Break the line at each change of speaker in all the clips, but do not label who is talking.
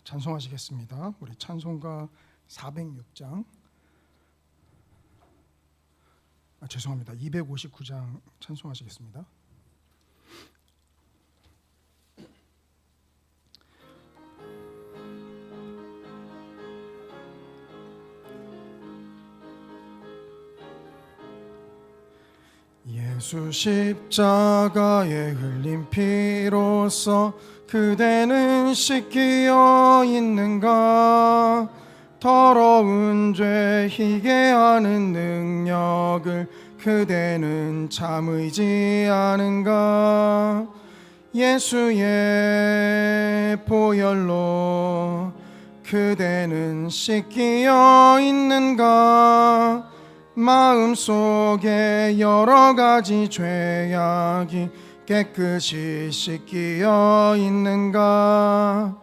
찬송하시겠습니다. 우리 찬송가 406장, 죄송합니다. 259장 찬송하시겠습니다. 예수 십자가에 흘린 피로써 그대는 씻기어 있는가? 더러운 죄 희게 하는 능력을 그대는 참 의지하는가? 예수의 보혈로 그대는 씻기어 있는가? 마음속에 여러 가지 죄악이 깨끗이 씻기어 있는가?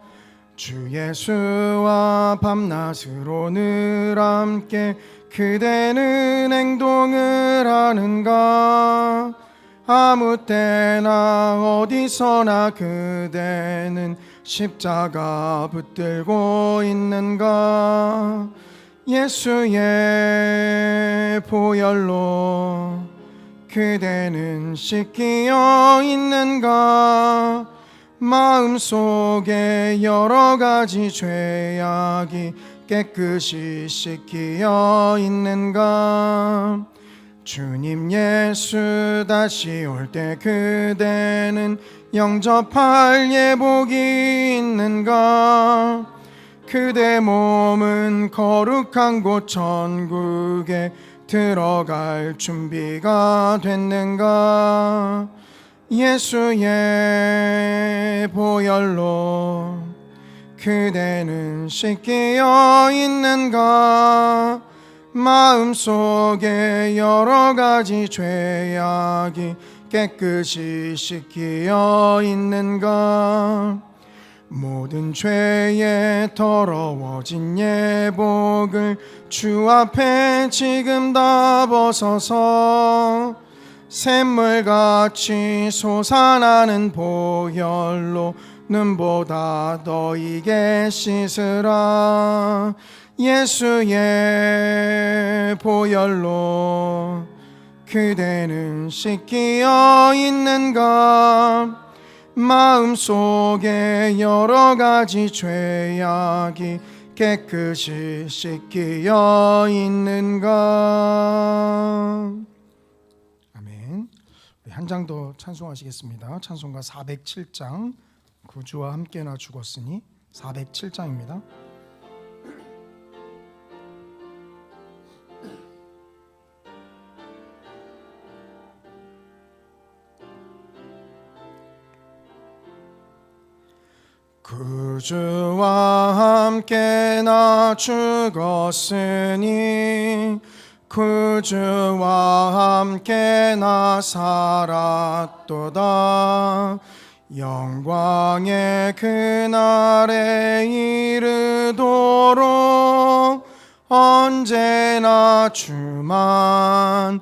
주 예수와 밤낮으로 늘 함께 그대는 행동을 하는가? 아무 때나 어디서나 그대는 십자가 붙들고 있는가? 예수의 보혈로 그대는 씻기어 있는가? 마음속에 여러 가지 죄악이 깨끗이 씻기어 있는가? 주님 예수 다시 올 때 그대는 영접할 예복이 있는가? 그대 몸은 거룩한 곳 천국에 들어갈 준비가 됐는가? 예수의 보혈로 그대는 씻기어 있는가? 마음속에 여러 가지 죄악이 깨끗이 씻기어 있는가? 모든 죄에 더러워진 예복을 주 앞에 지금 다 벗어서 샘물같이 솟아나는 보혈로 눈보다 너희게 씻으라. 예수의 보혈로 그대는 씻기어 있는가? 마음속에 여러 가지 죄악이 깨끗이 씻기어 있는가? 아멘. 한 장 더 찬송하시겠습니다. 찬송가 407장, 구주와 함께나 죽었으니, 407장입니다. 구주와 함께 나 죽었으니 구주와 함께 나 살았도다. 영광의 그날에 이르도록 언제나 주만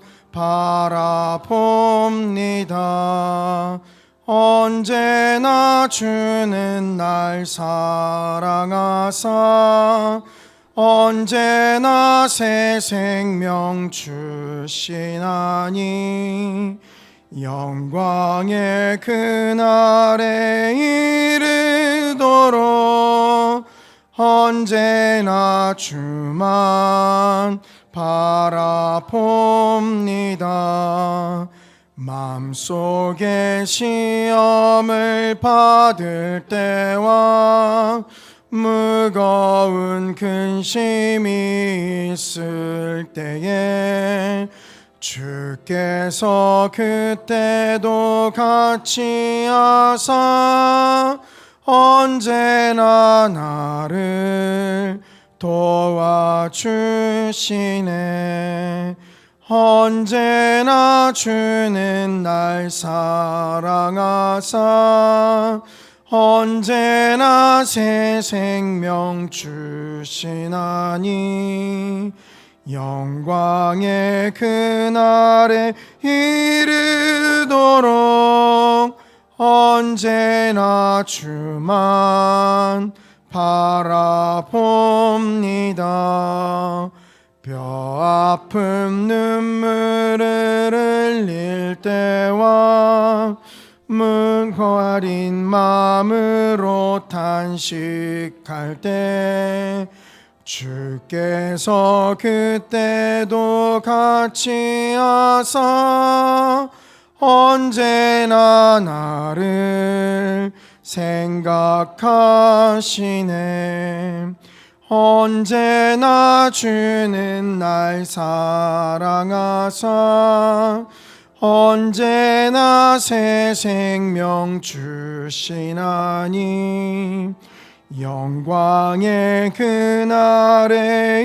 바라봅니다. 언제나 주는 날 사랑하사 언제나 새 생명 주시나니 영광의 그날에 이르도록 언제나 주만 바라봅니다. 마음속에 시험을 받을 때와 무거운 근심이 있을 때에 주께서 그때도 같이 하사 언제나 나를 도와주시네. 언제나 주는 날 사랑하사 언제나 새 생명 주시나니 영광의 그날에 이르도록 언제나 주만 바라봅니다. 뼈 아픈 눈물을 흘릴 때와 문과린 마음으로 탄식할 때 주께서 그때도 같이 하사 언제나 나를 생각하시네. 언제나 주는 날 사랑하사 언제나 새 생명 주시나니 영광의 그날에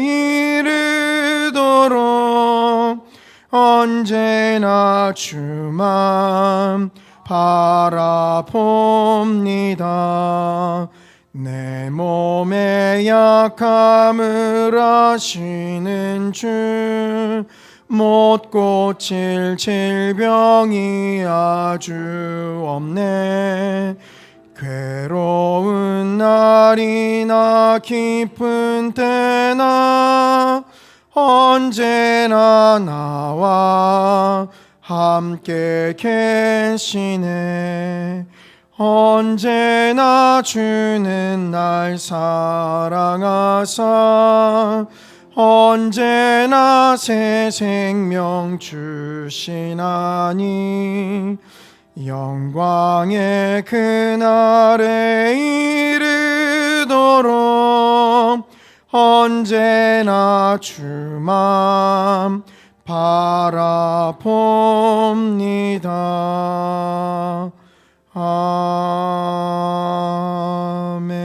이르도록 언제나 주만 바라봅니다. 내 몸의 약함을 아시는 주, 못 고칠 질병이 아주 없네. 괴로운 날이나 기쁜 때나 언제나 나와 함께 계시네. 언제나 주는 날 사랑하사 언제나 새 생명 주시나니 영광의 그날에 이르도록 언제나 주만 바라봅니다. 아멘.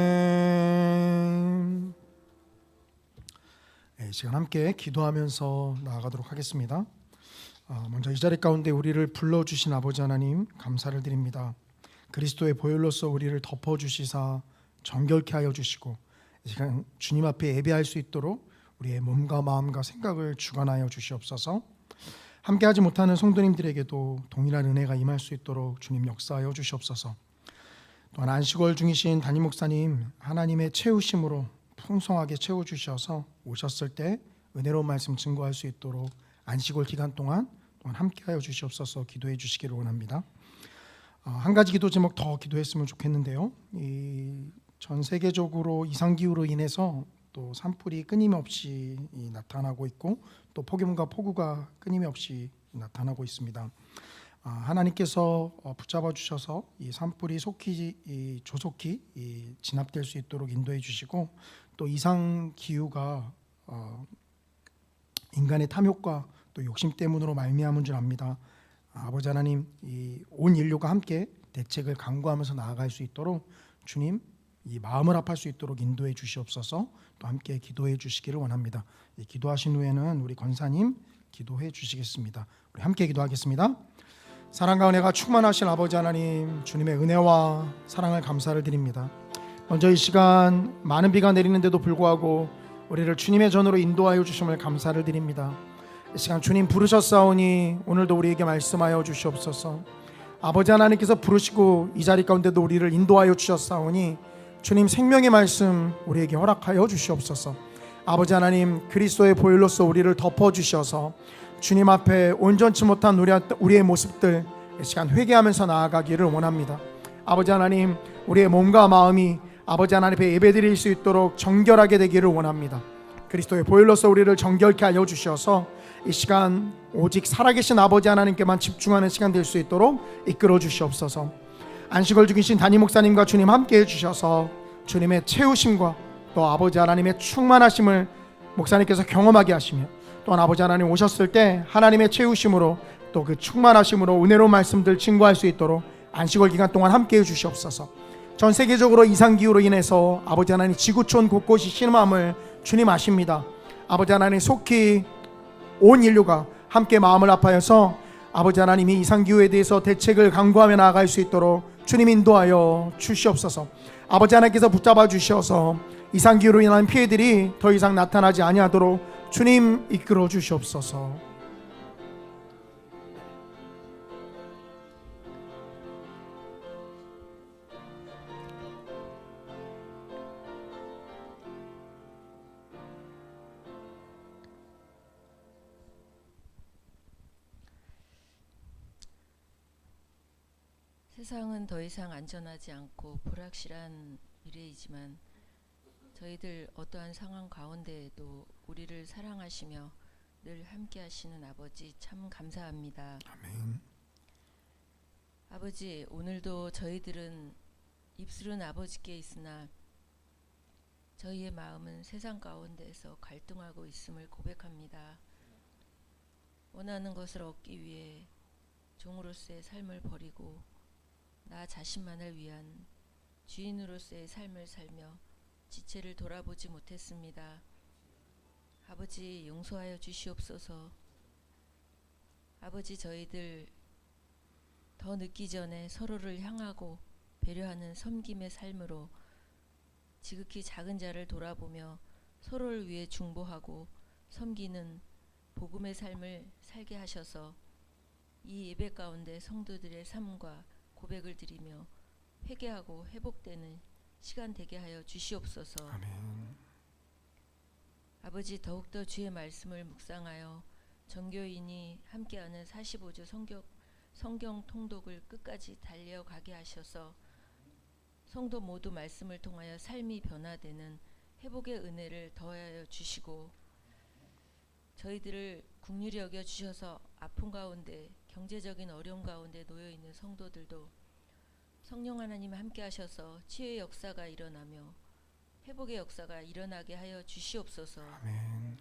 이 시간 함께 기도하면서 나아가도록 하겠습니다. 먼저 이 자리 가운데 우리를 불러주신 아버지 하나님 감사를 드립니다. 그리스도의 보혈로서 우리를 덮어주시사 정결케 하여 주시고 이 시간 주님 앞에 예배할 수 있도록 우리의 몸과 마음과 생각을 주관하여 주시옵소서. 함께하지 못하는 성도님들에게도 동일한 은혜가 임할 수 있도록 주님 역사하여 주시옵소서. 또한 안식월 중이신 담임 목사님 하나님의 채우심으로 풍성하게 채워주셔서 오셨을 때 은혜로운 말씀 증거할 수 있도록 안식월 기간 동안 또한 함께하여 주시옵소서. 기도해 주시기를 원합니다. 한 가지 기도 제목 더 기도했으면 좋겠는데요. 전 세계적으로 이상기후로 인해서 또 산불이 끊임없이 나타나고 있고 또 폭염과 폭우가 끊임없이 나타나고 있습니다. 하나님께서 붙잡아 주셔서 이 산불이 조속히 진압될 수 있도록 인도해 주시고 또 이상 기후가 인간의 탐욕과 또 욕심 때문으로 말미암은 줄 압니다. 아버지 하나님, 온 인류가 함께 대책을 강구하면서 나아갈 수 있도록 주님 이 마음을 합할 수 있도록 인도해 주시옵소서. 또 함께 기도해 주시기를 원합니다. 기도하신 후에는 우리 권사님 기도해 주시겠습니다. 우리 함께 기도하겠습니다. 사랑과 은혜가 충만하신 아버지 하나님, 주님의 은혜와 사랑을 감사를 드립니다. 먼저 이 시간 많은 비가 내리는데도 불구하고 우리를 주님의 전으로 인도하여 주심을 감사를 드립니다. 이 시간 주님 부르셨사오니 오늘도 우리에게 말씀하여 주시옵소서. 아버지 하나님께서 부르시고 이 자리 가운데도 우리를 인도하여 주셨사오니 주님 생명의 말씀 우리에게 허락하여 주시옵소서. 아버지 하나님, 그리스도의 보혈로서 우리를 덮어주셔서 주님 앞에 온전치 못한 우리의 모습들 이 시간 회개하면서 나아가기를 원합니다. 아버지 하나님, 우리의 몸과 마음이 아버지 하나님 앞에 예배드릴 수 있도록 정결하게 되기를 원합니다. 그리스도의 보혈로서 우리를 정결케 하여 주셔서 이 시간 오직 살아계신 아버지 하나님께만 집중하는 시간 될 수 있도록 이끌어 주시옵소서. 안식월 중이신 담임 목사님과 주님 함께 해주셔서 주님의 채우심과 또 아버지 하나님의 충만하심을 목사님께서 경험하게 하시며 또한 아버지 하나님 오셨을 때 하나님의 채우심으로 또 그 충만하심으로 은혜로운 말씀들 증거할 수 있도록 안식월 기간 동안 함께 해주시옵소서. 전 세계적으로 이상기후로 인해서 아버지 하나님 지구촌 곳곳이 심함을 주님 아십니다. 아버지 하나님 속히 온 인류가 함께 마음을 합하여서 아버지 하나님이 이상기후에 대해서 대책을 강구하며 나아갈 수 있도록 주님 인도하여 주시옵소서. 아버지 하나님께서 붙잡아 주셔서 이상기후로 인한 피해들이 더 이상 나타나지 아니하도록 주님 이끌어 주시옵소서.
세상은 더 이상 안전하지 않고 불확실한 미래이지만 저희들 어떠한 상황 가운데에도 우리를 사랑하시며 늘 함께 하시는 아버지 참 감사합니다.
아멘.
아버지, 오늘도 저희들은 입술은 아버지께 있으나 저희의 마음은 세상 가운데에서 갈등하고 있음을 고백합니다. 원하는 것을 얻기 위해 종으로서의 삶을 버리고 나 자신만을 위한 주인으로서의 삶을 살며 지체를 돌아보지 못했습니다. 아버지, 용서하여 주시옵소서. 아버지, 저희들 더 늦기 전에 서로를 향하고 배려하는 섬김의 삶으로 지극히 작은 자를 돌아보며 서로를 위해 중보하고 섬기는 복음의 삶을 살게 하셔서 이 예배 가운데 성도들의 삶과 고백을 드리며 회개하고 회복되는 시간 되게 하여 주시옵소서.
아멘.
아버지, 더욱더 주의 말씀을 묵상하여 전교인이 함께하는 45주 성경 통독을 끝까지 달려가게 하셔서 성도 모두 말씀을 통하여 삶이 변화되는 회복의 은혜를 더하여 주시고 저희들을 긍휼히 여겨 주셔서 아픔 가운데 경제적인 어려움 가운데 놓여 있는 성도들도 성령 하나님 함께 하셔서 치유의 역사가 일어나며 회복의 역사가 일어나게 하여 주시옵소서.
아멘.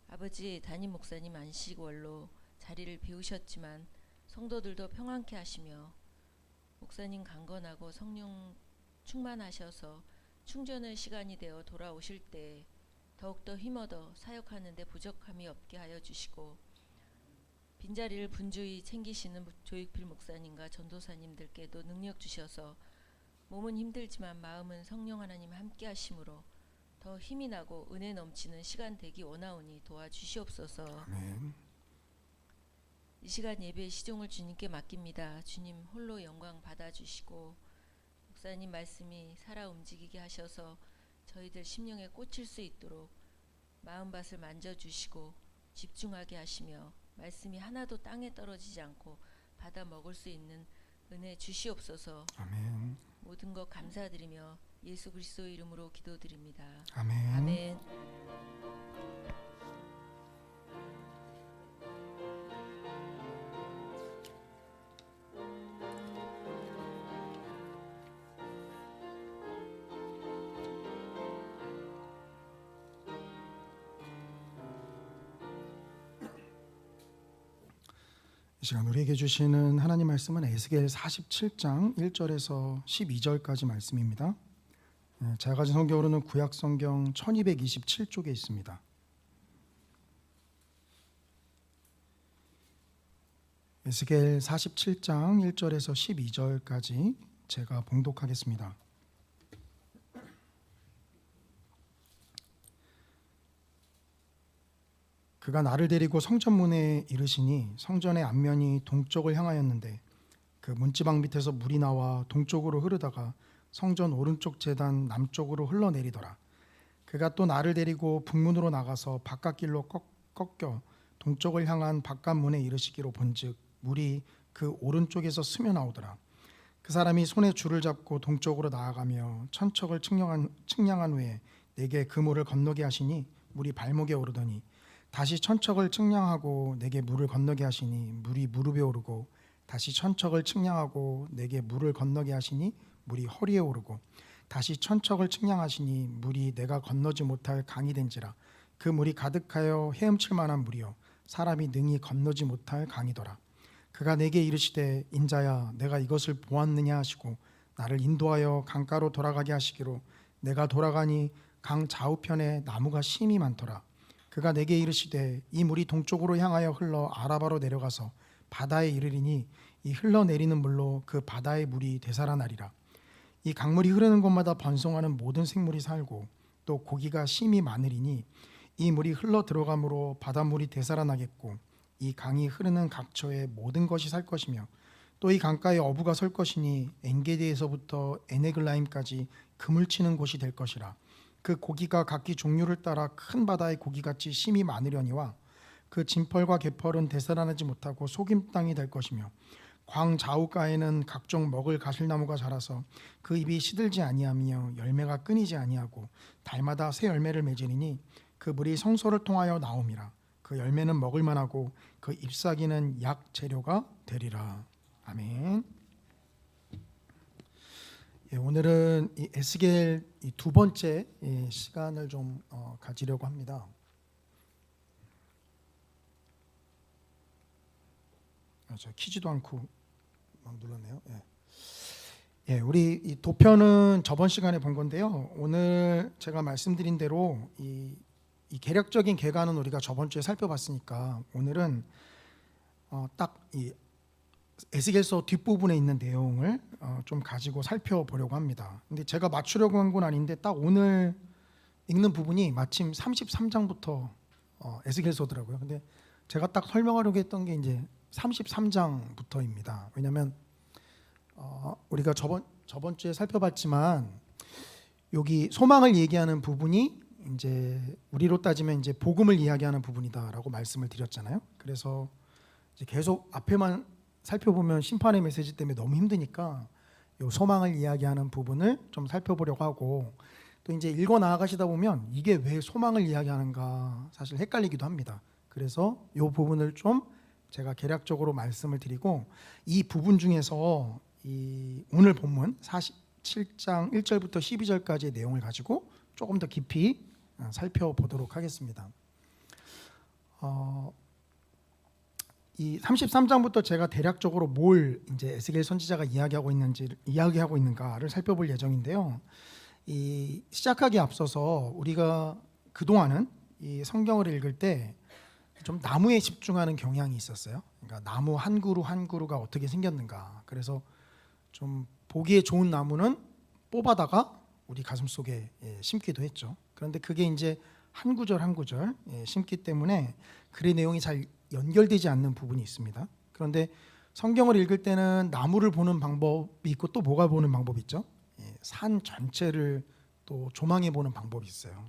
아버지, 담임 목사님 안식월로 자리를 비우셨지만 성도들도 평안케 하시며 목사님 강건하고 성령 충만하셔서 충전의 시간이 되어 돌아오실 때 더욱더 힘얻어 사역하는 데 부족함이 없게 하여 주시고 빈자리를 분주히 챙기시는 조익필 목사님과 전도사님들께도 능력 주셔서 몸은 힘들지만 마음은 성령 하나님 함께 하심으로 더 힘이 나고 은혜 넘치는 시간 되기 원하오니 도와주시옵소서.
아멘.
이 시간 예배의 시종을 주님께 맡깁니다. 주님 홀로 영광 받아주시고 목사님 말씀이 살아 움직이게 하셔서 저희들 심령에 꽂힐 수 있도록 마음밭을 만져주시고 집중하게 하시며 말씀이 하나도 땅에 떨어지지 않고 받아 먹을 수 있는 은혜 주시옵소서.
아멘.
모든 것 감사드리며 예수 그리스도 이름으로 기도드립니다.
아멘.
아멘.
이 시간 우리에게 주시는 하나님 말씀은 에스겔 47장 1절에서 12절까지 말씀입니다. 제가 가진 성경으로는 구약 성경 1227쪽에 있습니다. 에스겔 47장 1절에서 12절까지 제가 봉독하겠습니다. 그가 나를 데리고 성전문에 이르시니 성전의 앞면이 동쪽을 향하였는데 그 문지방 밑에서 물이 나와 동쪽으로 흐르다가 성전 오른쪽 제단 남쪽으로 흘러내리더라. 그가 또 나를 데리고 북문으로 나가서 바깥길로 꺾여 동쪽을 향한 바깥문에 이르시기로 본즉 물이 그 오른쪽에서 스며 나오더라. 그 사람이 손에 줄을 잡고 동쪽으로 나아가며 천척을 측량한 후에 내게 그 물을 건너게 하시니 물이 발목에 오르더니 다시 천척을 측량하고 내게 물을 건너게 하시니 물이 무릎에 오르고 다시 천척을 측량하고 내게 물을 건너게 하시니 물이 허리에 오르고 다시 천척을 측량하시니 물이 내가 건너지 못할 강이 된지라. 그 물이 가득하여 헤엄칠 만한 물이요 사람이 능히 건너지 못할 강이더라. 그가 내게 이르시되 인자야 내가 이것을 보았느냐 하시고 나를 인도하여 강가로 돌아가게 하시기로 내가 돌아가니 강 좌우편에 나무가 심이 많더라. 그가 내게 이르시되 이 물이 동쪽으로 향하여 흘러 아라바로 내려가서 바다에 이르리니 이 흘러내리는 물로 그 바다의 물이 되살아나리라. 이 강물이 흐르는 곳마다 번성하는 모든 생물이 살고 또 고기가 심이 많으리니 이 물이 흘러 들어감으로 바닷물이 되살아나겠고 이 강이 흐르는 각처에 모든 것이 살 것이며 또 이 강가에 어부가 설 것이니 엔게디에서부터 에네글라임까지 그물 치는 곳이 될 것이라. 그 고기가 각기 종류를 따라 큰 바다의 고기같이 심이 많으려니와 그 진펄과 개펄은 되살아나지 못하고 속임 땅이 될 것이며 광 좌우가에는 각종 먹을 가실나무가 자라서 그 잎이 시들지 아니하며 열매가 끊이지 아니하고 달마다 새 열매를 맺으리니 그 물이 성소를 통하여 나옴이라. 그 열매는 먹을 만하고 그 잎사귀는 약 재료가 되리라. 아멘. 예, 오늘은 이 에스겔 두 번째 시간을 좀 가지려고 합니다. 저 키지도 않고 막 눌렀네요. 예, 우리 이 도편은 저번 시간에 본 건데요. 오늘 제가 말씀드린 대로 이 개략적인 개관은 우리가 저번 주에 살펴봤으니까 오늘은 딱 이 에스겔서 뒷부분에 있는 내용을 좀 가지고 살펴보려고 합니다. 근데 제가 맞추려고 한 건 아닌데 딱 오늘 읽는 부분이 마침 33장부터 에스겔서더라고요. 근데 제가 딱 설명하려고 했던 게 이제 33장부터입니다. 왜냐하면 우리가 저번 주에 살펴봤지만 여기 소망을 얘기하는 부분이 이제 우리로 따지면 이제 복음을 이야기하는 부분이다라고 말씀을 드렸잖아요. 그래서 이제 계속 앞에만 살펴보면 심판의 메시지 때문에 너무 힘드니까 요 소망을 이야기하는 부분을 좀 살펴보려고 하고, 또 이제 읽어 나아가시다 보면 이게 왜 소망을 이야기하는가 사실 헷갈리기도 합니다. 그래서 요 부분을 좀 제가 개략적으로 말씀을 드리고, 이 부분 중에서 이 오늘 본문 47장 1절부터 12절까지의 내용을 가지고 조금 더 깊이 살펴보도록 하겠습니다. 이 33장부터 제가 대략적으로 뭘 이제 에스겔 선지자가 이야기하고 있는가를 살펴볼 예정인데요. 이 시작하기에 앞서서 우리가 그동안은 이 성경을 읽을 때 좀 나무에 집중하는 경향이 있었어요. 그러니까 나무 한 그루 한 그루가 어떻게 생겼는가. 그래서 좀 보기에 좋은 나무는 뽑아다가 우리 가슴속에 심기도 했죠. 그런데 그게 이제 한 구절 한 구절 심기 때문에 글의 내용이 잘 연결되지 않는 부분이 있습니다. 그런데 성경을 읽을 때는 나무를 보는 방법이 있고 또 뭐가 보는 방법이 있죠? 산 전체를 또 조망해 보는 방법이 있어요.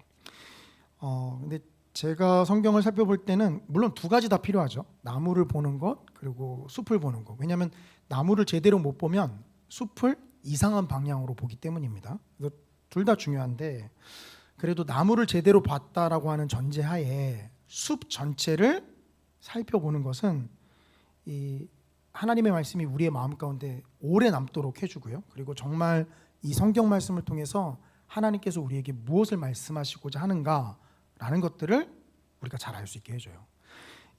근데 제가 성경을 살펴볼 때는 물론 두 가지 다 필요하죠. 나무를 보는 것 그리고 숲을 보는 것. 왜냐하면 나무를 제대로 못 보면 숲을 이상한 방향으로 보기 때문입니다. 그래서 둘 다 중요한데, 그래도 나무를 제대로 봤다라고 하는 전제하에 숲 전체를 살펴보는 것은 이 하나님의 말씀이 우리의 마음 가운데 오래 남도록 해주고요. 그리고 정말 이 성경 말씀을 통해서 하나님께서 우리에게 무엇을 말씀하시고자 하는가라는 것들을 우리가 잘 알 수 있게 해줘요.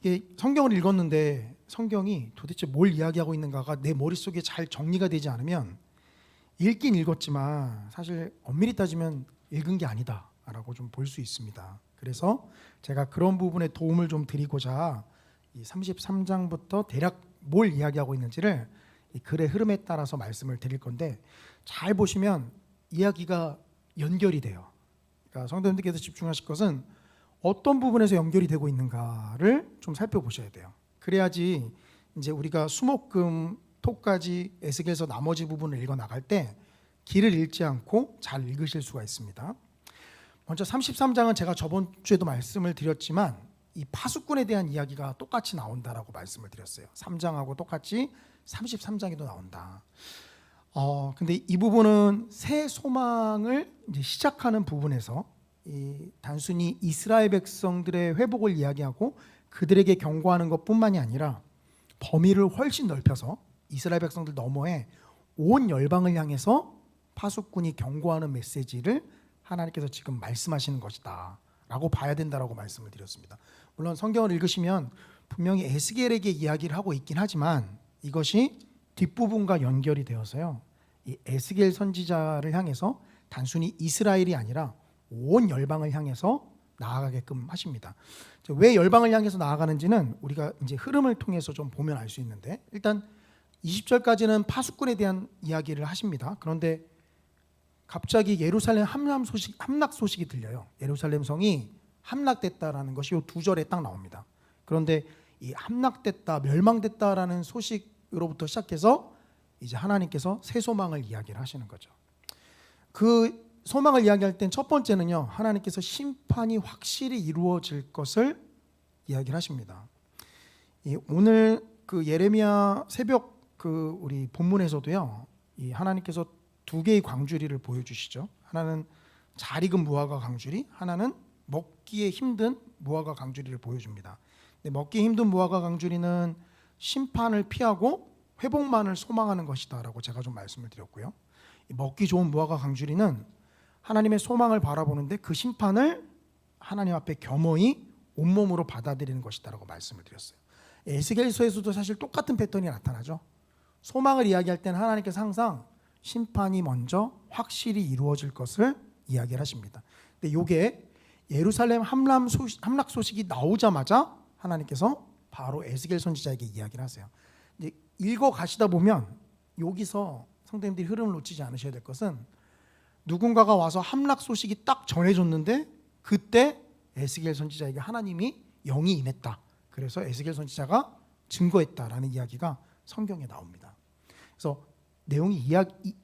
이게 성경을 읽었는데 성경이 도대체 뭘 이야기하고 있는가가 내 머릿속에 잘 정리가 되지 않으면 읽긴 읽었지만 사실 엄밀히 따지면 읽은 게 아니다라고 좀 볼 수 있습니다. 그래서 제가 그런 부분에 도움을 좀 드리고자 이 33장부터 대략 뭘 이야기하고 있는지를 이 글의 흐름에 따라서 말씀을 드릴 건데, 잘 보시면 이야기가 연결이 돼요. 그러니까 성도님들께서 집중하실 것은 어떤 부분에서 연결이 되고 있는가를 좀 살펴보셔야 돼요. 그래야지 이제 우리가 수목금 토까지 에스겔서 나머지 부분을 읽어 나갈 때 길을 잃지 않고 잘 읽으실 수가 있습니다. 먼저 33장은 제가 저번 주에도 말씀을 드렸지만 이 파수꾼에 대한 이야기가 똑같이 나온다라고 말씀을 드렸어요. 3장하고 똑같이 33장에도 나온다. 근데 이 부분은 새 소망을 이제 시작하는 부분에서 이 단순히 이스라엘 백성들의 회복을 이야기하고 그들에게 경고하는 것뿐만이 아니라 범위를 훨씬 넓혀서 이스라엘 백성들 너머에 온 열방을 향해서 파수꾼이 경고하는 메시지를 하나님께서 지금 말씀하시는 것이다 라고 봐야 된다라고 말씀을 드렸습니다. 물론 성경을 읽으시면 분명히 에스겔에게 이야기를 하고 있긴 하지만 이것이 뒷부분과 연결이 되어서요, 이 에스겔 선지자를 향해서 단순히 이스라엘이 아니라 온 열방을 향해서 나아가게끔 하십니다. 왜 열방을 향해서 나아가는지는 우리가 이제 흐름을 통해서 좀 보면 알 수 있는데, 일단 20절까지는 파수꾼에 대한 이야기를 하십니다. 그런데 갑자기 예루살렘 함락 소식이 들려요. 예루살렘 성이 함락됐다라는 것이 이 두 절에 딱 나옵니다. 그런데 이 함락됐다, 멸망됐다라는 소식으로부터 시작해서 이제 하나님께서 새 소망을 이야기를 하시는 거죠. 그 소망을 이야기할 땐 첫 번째는요, 하나님께서 심판이 확실히 이루어질 것을 이야기를 하십니다. 오늘 그 예레미야 새벽 그 우리 본문에서도요. 이 하나님께서 두 개의 광주리를 보여주시죠. 하나는 잘 익은 무화과 광주리, 하나는 먹기에 힘든 무화과 광주리를 보여줍니다. 근데 먹기 힘든 무화과 광주리는 심판을 피하고 회복만을 소망하는 것이다라고 제가 좀 말씀을 드렸고요. 먹기 좋은 무화과 광주리는 하나님의 소망을 바라보는데 그 심판을 하나님 앞에 겸허히 온몸으로 받아들이는 것이다라고 말씀을 드렸어요. 에스겔서에서도 사실 똑같은 패턴이 나타나죠. 소망을 이야기할 때는 하나님께서 항상 심판이 먼저 확실히 이루어질 것을 이야기를 하십니다. 근데 이게 예루살렘 함락 소식이 나오자마자 하나님께서 바로 에스겔 선지자에게 이야기를 하세요. 이제 읽어 가시다 보면 여기서 성도님들이 흐름을 놓치지 않으셔야 될 것은 누군가가 와서 함락 소식이 딱 전해졌는데 그때 에스겔 선지자에게 하나님이 영이 임했다. 그래서 에스겔 선지자가 증거했다라는 이야기가 성경에 나옵니다. 그래서 내용이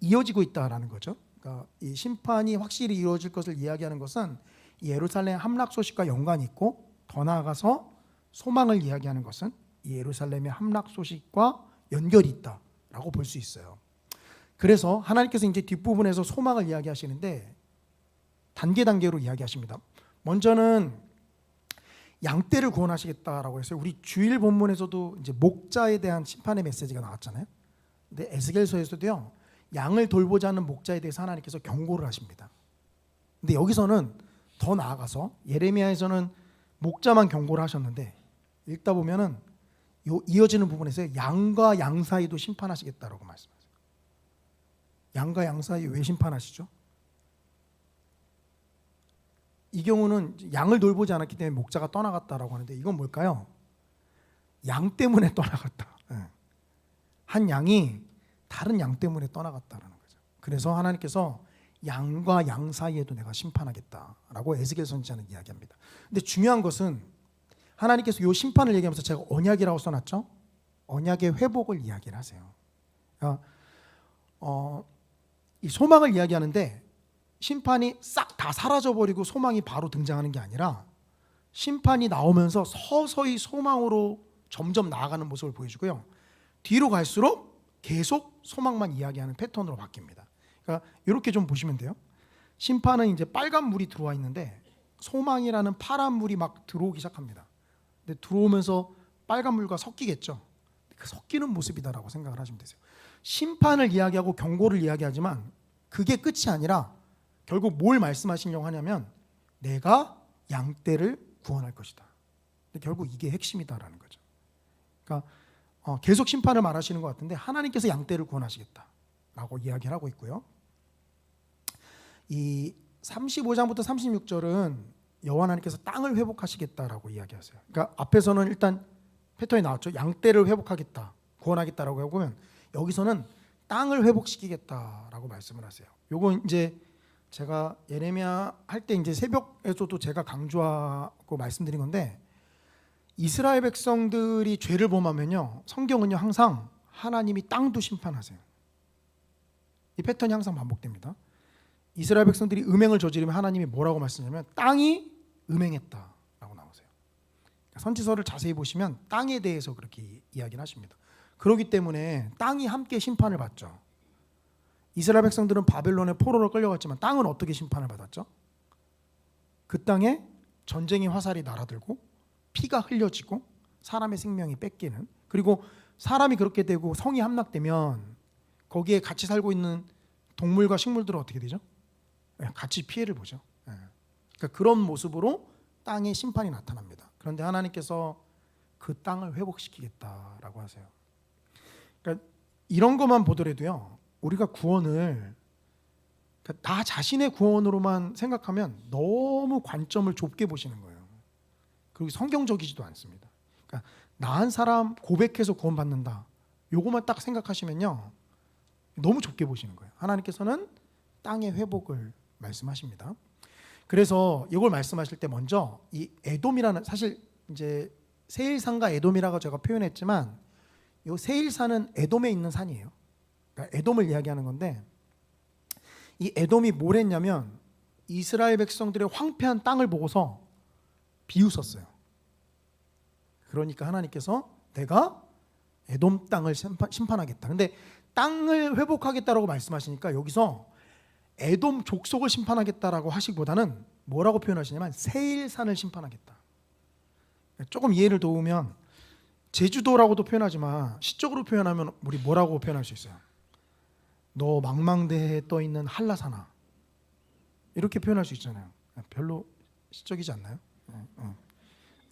이어지고 있다라는 거죠. 그러니까 이 심판이 확실히 이루어질 것을 이야기하는 것은 이 예루살렘 함락 소식과 연관이 있고 더 나아가서 소망을 이야기하는 것은 이 예루살렘의 함락 소식과 연결이 있다라고 볼 수 있어요. 그래서 하나님께서 이제 뒷부분에서 소망을 이야기하시는데 단계로 이야기하십니다. 먼저는 양떼를 구원하시겠다라고 했어요. 우리 주일 본문에서도 이제 목자에 대한 심판의 메시지가 나왔잖아요. 근데 에스겔서에서도요. 양을 돌보지 않는 목자에 대해서 하나님께서 경고를 하십니다. 근데 여기서는 더 나아가서 예레미야에서는 목자만 경고를 하셨는데 읽다 보면은 요 이어지는 부분에서 양과 양 사이도 심판하시겠다라고 말씀하세요. 양과 양 사이 왜 심판하시죠? 이 경우는 양을 돌보지 않았기 때문에 목자가 떠나갔다라고 하는데 이건 뭘까요? 양 때문에 떠나갔다. 한 양이 다른 양 때문에 떠나갔다라는 거죠. 그래서 하나님께서 양과 양 사이에도 내가 심판하겠다라고 에스겔 선지자는 이야기합니다. 근데 중요한 것은 하나님께서 이 심판을 얘기하면서 제가 언약이라고 써놨죠. 언약의 회복을 이야기를 하세요. 그러니까 이 소망을 이야기하는데 심판이 싹 다 사라져버리고 소망이 바로 등장하는 게 아니라 심판이 나오면서 서서히 소망으로 점점 나아가는 모습을 보여주고요. 뒤로 갈수록 계속 소망만 이야기하는 패턴으로 바뀝니다. 그러니까 이렇게 좀 보시면 돼요. 심판은 이제 빨간 물이 들어와 있는데 소망이라는 파란 물이 막 들어오기 시작합니다. 근데 들어오면서 빨간 물과 섞이겠죠. 그 섞이는 모습이다라고 생각을 하시면 되세요. 심판을 이야기하고 경고를 이야기하지만 그게 끝이 아니라 결국 뭘 말씀하시려고 하냐면 내가 양떼를 구원할 것이다. 근데 결국 이게 핵심이다라는 거죠. 그러니까 계속 심판을 말하시는 것 같은데 하나님께서 양떼를 구원하시겠다라고 이야기를 하고 있고요. 이 35장부터 36절은 여호와 하나님께서 땅을 회복하시겠다라고 이야기하세요. 그러니까 앞에서는 일단 패턴이 나왔죠. 양떼를 회복하겠다, 구원하겠다라고 하고는 여기서는 땅을 회복시키겠다라고 말씀을 하세요. 요건 이제 제가 예레미야 할 때 이제 새벽에서도 제가 강조하고 말씀드린 건데 이스라엘 백성들이 죄를 범하면요 성경은요 항상 하나님이 땅도 심판하세요. 이 패턴이 항상 반복됩니다. 이스라엘 백성들이 음행을 저지르면 하나님이 뭐라고 말씀하냐면 땅이 음행했다라고 나오세요. 선지서를 자세히 보시면 땅에 대해서 그렇게 이야기를 하십니다. 그렇기 때문에 땅이 함께 심판을 받죠. 이스라엘 백성들은 바벨론의 포로로 끌려갔지만 땅은 어떻게 심판을 받았죠? 그 땅에 전쟁의 화살이 날아들고 피가 흘려지고 사람의 생명이 뺏기는, 그리고 사람이 그렇게 되고 성이 함락되면 거기에 같이 살고 있는 동물과 식물들은 어떻게 되죠? 같이 피해를 보죠. 그러니까 그런 모습으로 땅의 심판이 나타납니다. 그런데 하나님께서 그 땅을 회복시키겠다라고 하세요. 그러니까 이런 것만 보더라도요 우리가 구원을 나 자신의 구원으로만 생각하면 너무 관점을 좁게 보시는 거예요. 그리고 성경적이지도 않습니다. 그러니까 나 한 사람 고백해서 구원받는다, 요것만 딱 생각하시면요 너무 좁게 보시는 거예요. 하나님께서는 땅의 회복을 말씀하십니다. 그래서 이걸 말씀하실 때 먼저 이 에돔이라는, 사실 이제 세일산과 에돔이라고 제가 표현했지만 이 세일산은 에돔에 있는 산이에요. 그러니까 에돔을 이야기하는 건데 이 에돔이 뭘 했냐면 이스라엘 백성들의 황폐한 땅을 보고서 비웃었어요. 그러니까 하나님께서 내가 에돔 땅을 심판하겠다. 근데 땅을 회복하겠다라고 말씀하시니까 여기서 에돔 족속을 심판하겠다라고 하시기보다는 뭐라고 표현하시냐면 세일산을 심판하겠다. 조금 이해를 도우면 제주도라고도 표현하지만 시적으로 표현하면 우리 뭐라고 표현할 수 있어요? 너 망망대해에 떠 있는 한라산아, 이렇게 표현할 수 있잖아요. 별로 시적이지 않나요?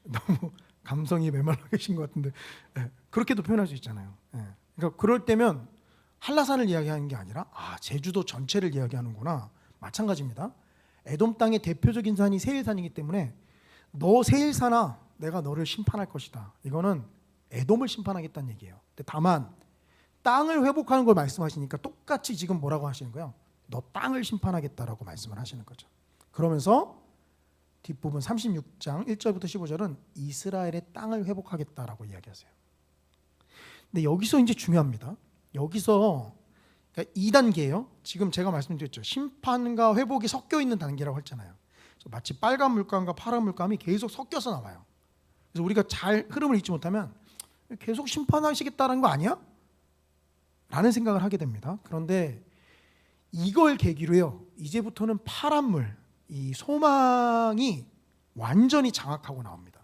너무 감성이 메말라 계신 것 같은데 그렇게도 표현할 수 있잖아요. 그러니까 그럴 때면 한라산을 이야기하는 게 아니라 제주도 전체를 이야기하는구나. 마찬가지입니다. 에돔 땅의 대표적인 산이 세일산이기 때문에 너 세일산아, 내가 너를 심판할 것이다. 이거는 에돔을 심판하겠다는 얘기예요. 근데 다만 땅을 회복하는 걸 말씀하시니까 똑같이 지금 뭐라고 하시는 거예요? 너 땅을 심판하겠다라고 말씀을 하시는 거죠. 그러면서 뒷부분 36장 1절부터 15절은 이스라엘의 땅을 회복하겠다라고 이야기하세요. 근데 여기서 이제 중요합니다. 여기서 그러니까 2단계예요. 지금 제가 말씀드렸죠. 심판과 회복이 섞여 있는 단계라고 했잖아요. 그래서 마치 빨간 물감과 파란 물감이 계속 섞여서 나와요. 그래서 우리가 잘 흐름을 읽지 못하면 계속 심판하시겠다는 거 아니야? 라는 생각을 하게 됩니다. 그런데 이걸 계기로요, 이제부터는 파란 물, 이 소망이 완전히 장악하고 나옵니다.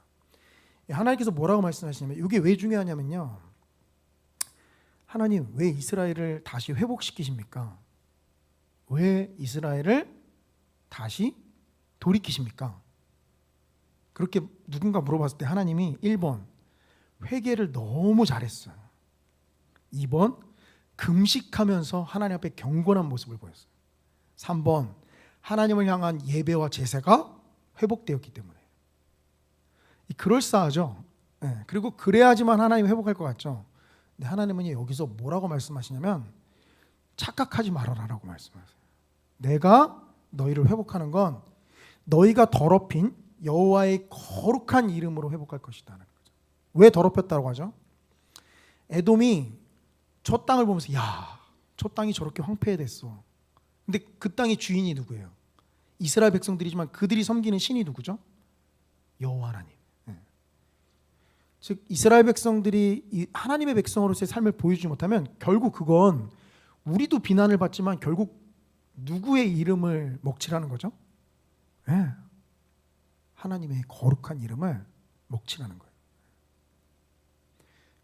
하나님께서 뭐라고 말씀하시냐면, 이게 왜 중요하냐면요, 하나님 왜 이스라엘을 다시 회복시키십니까? 왜 이스라엘을 다시 돌이키십니까? 그렇게 누군가 물어봤을 때 하나님이 1번 회개를 너무 잘했어요. 2번 금식하면서 하나님 앞에 경건한 모습을 보였어요. 3번 하나님을 향한 예배와 제사가 회복되었기 때문에. 그럴싸하죠. 그리고 그래야지만 하나님 회복할 것 같죠. 근데 하나님은 여기서 뭐라고 말씀하시냐면 착각하지 말아라라고 말씀하세요. 내가 너희를 회복하는 건 너희가 더럽힌 여호와의 거룩한 이름으로 회복할 것이다 하는 거죠. 왜 더럽혔다고 하죠? 에돔이 저 땅을 보면서 저 땅이 저렇게 황폐해됐어. 근데 그 땅의 주인이 누구예요? 이스라엘 백성들이지만 그들이 섬기는 신이 누구죠? 여호와 하나님. 즉 이스라엘 백성들이 하나님의 백성으로서의 삶을 보여주지 못하면 결국 그건 우리도 비난을 받지만 결국 누구의 이름을 먹칠하는 거죠? 하나님의 거룩한 이름을 먹칠하는 거예요.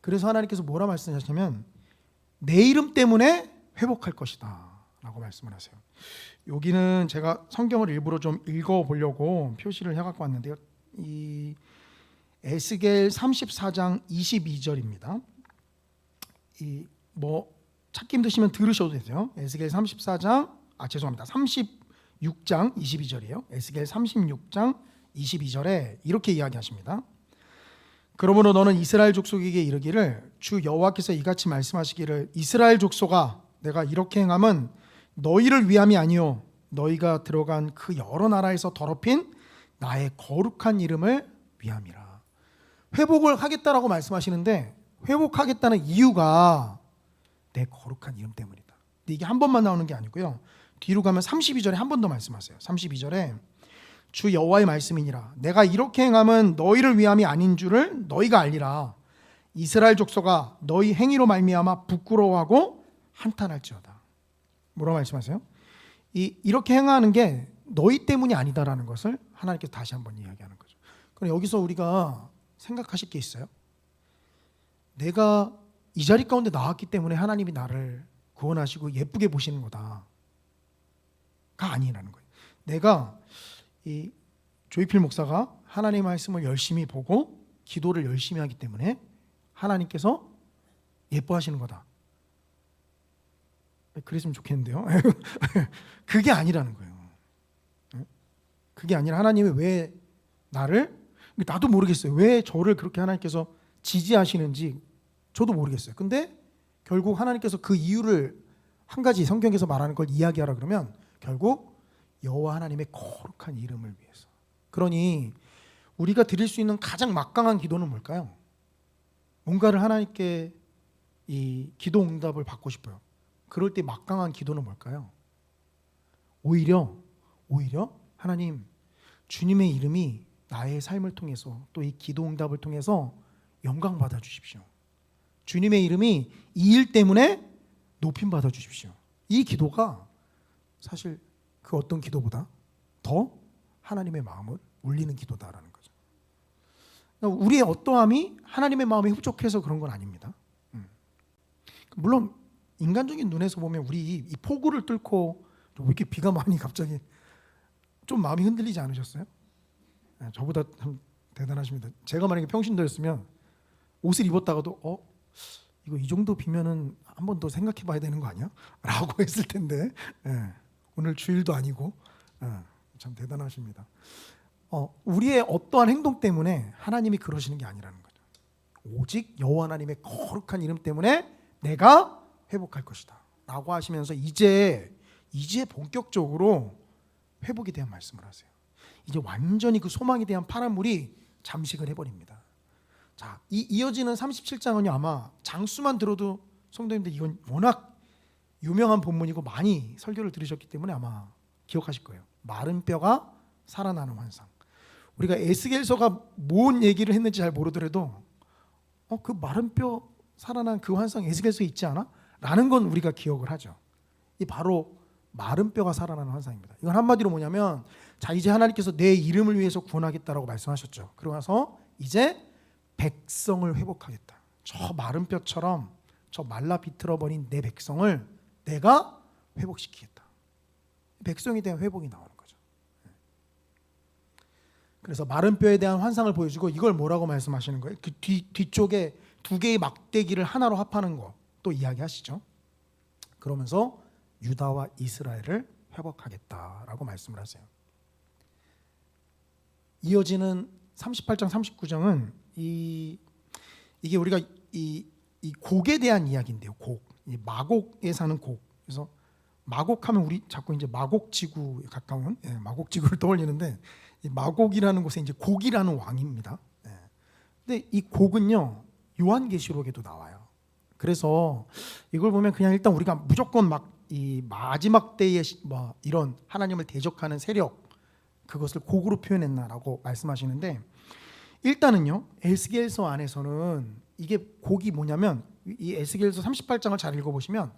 그래서 하나님께서 뭐라 말씀하시냐면 내 이름 때문에 회복할 것이다 라고 말씀을 하세요. 여기는 제가 성경을 일부러 좀 읽어보려고 표시를 해갖고 왔는데요, 이 에스겔 34장 22절입니다. 찾기 힘드시면 들으셔도 되세요. 에스겔 36장 22절이에요. 에스겔 36장 22절에 이렇게 이야기하십니다. 그러므로 너는 이스라엘 족속에게 이르기를 주 여호와께서 이같이 말씀하시기를 이스라엘 족속아, 내가 이렇게 행함은 너희를 위함이 아니요 너희가 들어간 그 여러 나라에서 더럽힌 나의 거룩한 이름을 위함이라. 회복을 하겠다라고 말씀하시는데 회복하겠다는 이유가 내 거룩한 이름 때문이다. 근데 이게 한 번만 나오는 게 아니고요, 뒤로 가면 32절에 한 번 더 말씀하세요. 32절에 주 여호와의 말씀이니라. 내가 이렇게 행함은 너희를 위함이 아닌 줄을 너희가 알리라. 이스라엘 족속아, 너희 행위로 말미암아 부끄러워하고 한탄할지어다. 뭐라고 말씀하세요? 이렇게 행하는 게 너희 때문이 아니다라는 것을 하나님께서 다시 한번 이야기하는 거죠. 그럼 여기서 우리가 생각하실 게 있어요. 내가 이 자리 가운데 나왔기 때문에 하나님이 나를 구원하시고 예쁘게 보시는 거다가 아니라는 거예요. 내가 이 조이필 목사가 하나님의 말씀을 열심히 보고 기도를 열심히 하기 때문에 하나님께서 예뻐하시는 거다. 그랬으면 좋겠는데요. 그게 아니라는 거예요. 그게 아니라 하나님이 왜 나도 모르겠어요. 왜 저를 그렇게 하나님께서 지지하시는지 저도 모르겠어요. 근데 결국 하나님께서 그 이유를 한 가지 성경에서 말하는 걸 이야기하라 그러면 결국 여호와 하나님의 거룩한 이름을 위해서. 그러니 우리가 드릴 수 있는 가장 막강한 기도는 뭘까요? 뭔가를 하나님께 이 기도 응답을 받고 싶어요. 그럴 때 막강한 기도는 뭘까요? 오히려 하나님, 주님의 이름이 나의 삶을 통해서 또 이 기도 응답을 통해서 영광 받아 주십시오. 주님의 이름이 이 일 때문에 높임 받아 주십시오. 이 기도가 사실 그 어떤 기도보다 더 하나님의 마음을 울리는 기도다라는 거죠. 그러니까 우리의 어떠함이 하나님의 마음이 흡족해서 그런 건 아닙니다. 물론 인간적인 눈에서 보면 우리 이 폭우를 뚫고 왜 이렇게 비가 많이 갑자기 좀 마음이 흔들리지 않으셨어요? 네, 저보다 참 대단하십니다. 제가 만약에 평신도였으면 옷을 입었다가도 이거 이 정도 비면은 한 번 더 생각해봐야 되는 거 아니야? 라고 했을 텐데 오늘 주일도 아니고 참 대단하십니다. 우리의 어떠한 행동 때문에 하나님이 그러시는 게 아니라는 거죠. 오직 여호와 하나님의 거룩한 이름 때문에 내가 회복할 것이다 라고 하시면서 이제 본격적으로 회복에 대한 말씀을 하세요. 이제 완전히 그 소망에 대한 파란물이 잠식을 해버립니다. 자, 이어지는 37장은요 아마 장수만 들어도 성도님들 이건 워낙 유명한 본문이고 많이 설교를 들으셨기 때문에 아마 기억하실 거예요. 마른 뼈가 살아나는 환상. 우리가 에스겔서가 뭔 얘기를 했는지 잘 모르더라도 그 마른 뼈 살아난 그 환상 에스겔서에 있지 않아? 라는 건 우리가 기억을 하죠. 이 바로 마른 뼈가 살아나는 환상입니다. 이건 한마디로 뭐냐면 자 이제 하나님께서 내 이름을 위해서 구원하겠다라고 말씀하셨죠. 그러고 나서 이제 백성을 회복하겠다. 저 마른 뼈처럼 저 말라 비틀어버린 내 백성을 내가 회복시키겠다. 백성에 대한 회복이 나오는 거죠. 그래서 마른 뼈에 대한 환상을 보여주고 이걸 뭐라고 말씀하시는 거예요? 그 뒤쪽에 두 개의 막대기를 하나로 합하는 거 또 이야기하시죠. 그러면서 유다와 이스라엘을 회복하겠다라고 말씀을 하세요. 이어지는 38장 39장은 이게 우리가 이 곡에 대한 이야기인데요. 곡, 이 마곡에 사는 곡. 그래서 마곡하면 우리 자꾸 이제 마곡지구에 가까운 마곡지구를 떠올리는데 이 마곡이라는 곳에 이제 곡이라는 왕입니다. 근데 이 곡은요 요한계시록에도 나와요. 그래서 이걸 보면 그냥 일단 우리가 무조건 막 이 마지막 때의 뭐 이런 하나님을 대적하는 세력 그것을 곡으로 표현했나라고 말씀하시는데 일단은요 에스겔서 안에서는 이게 곡이 뭐냐면 이 에스겔서 38장을 잘 읽어보시면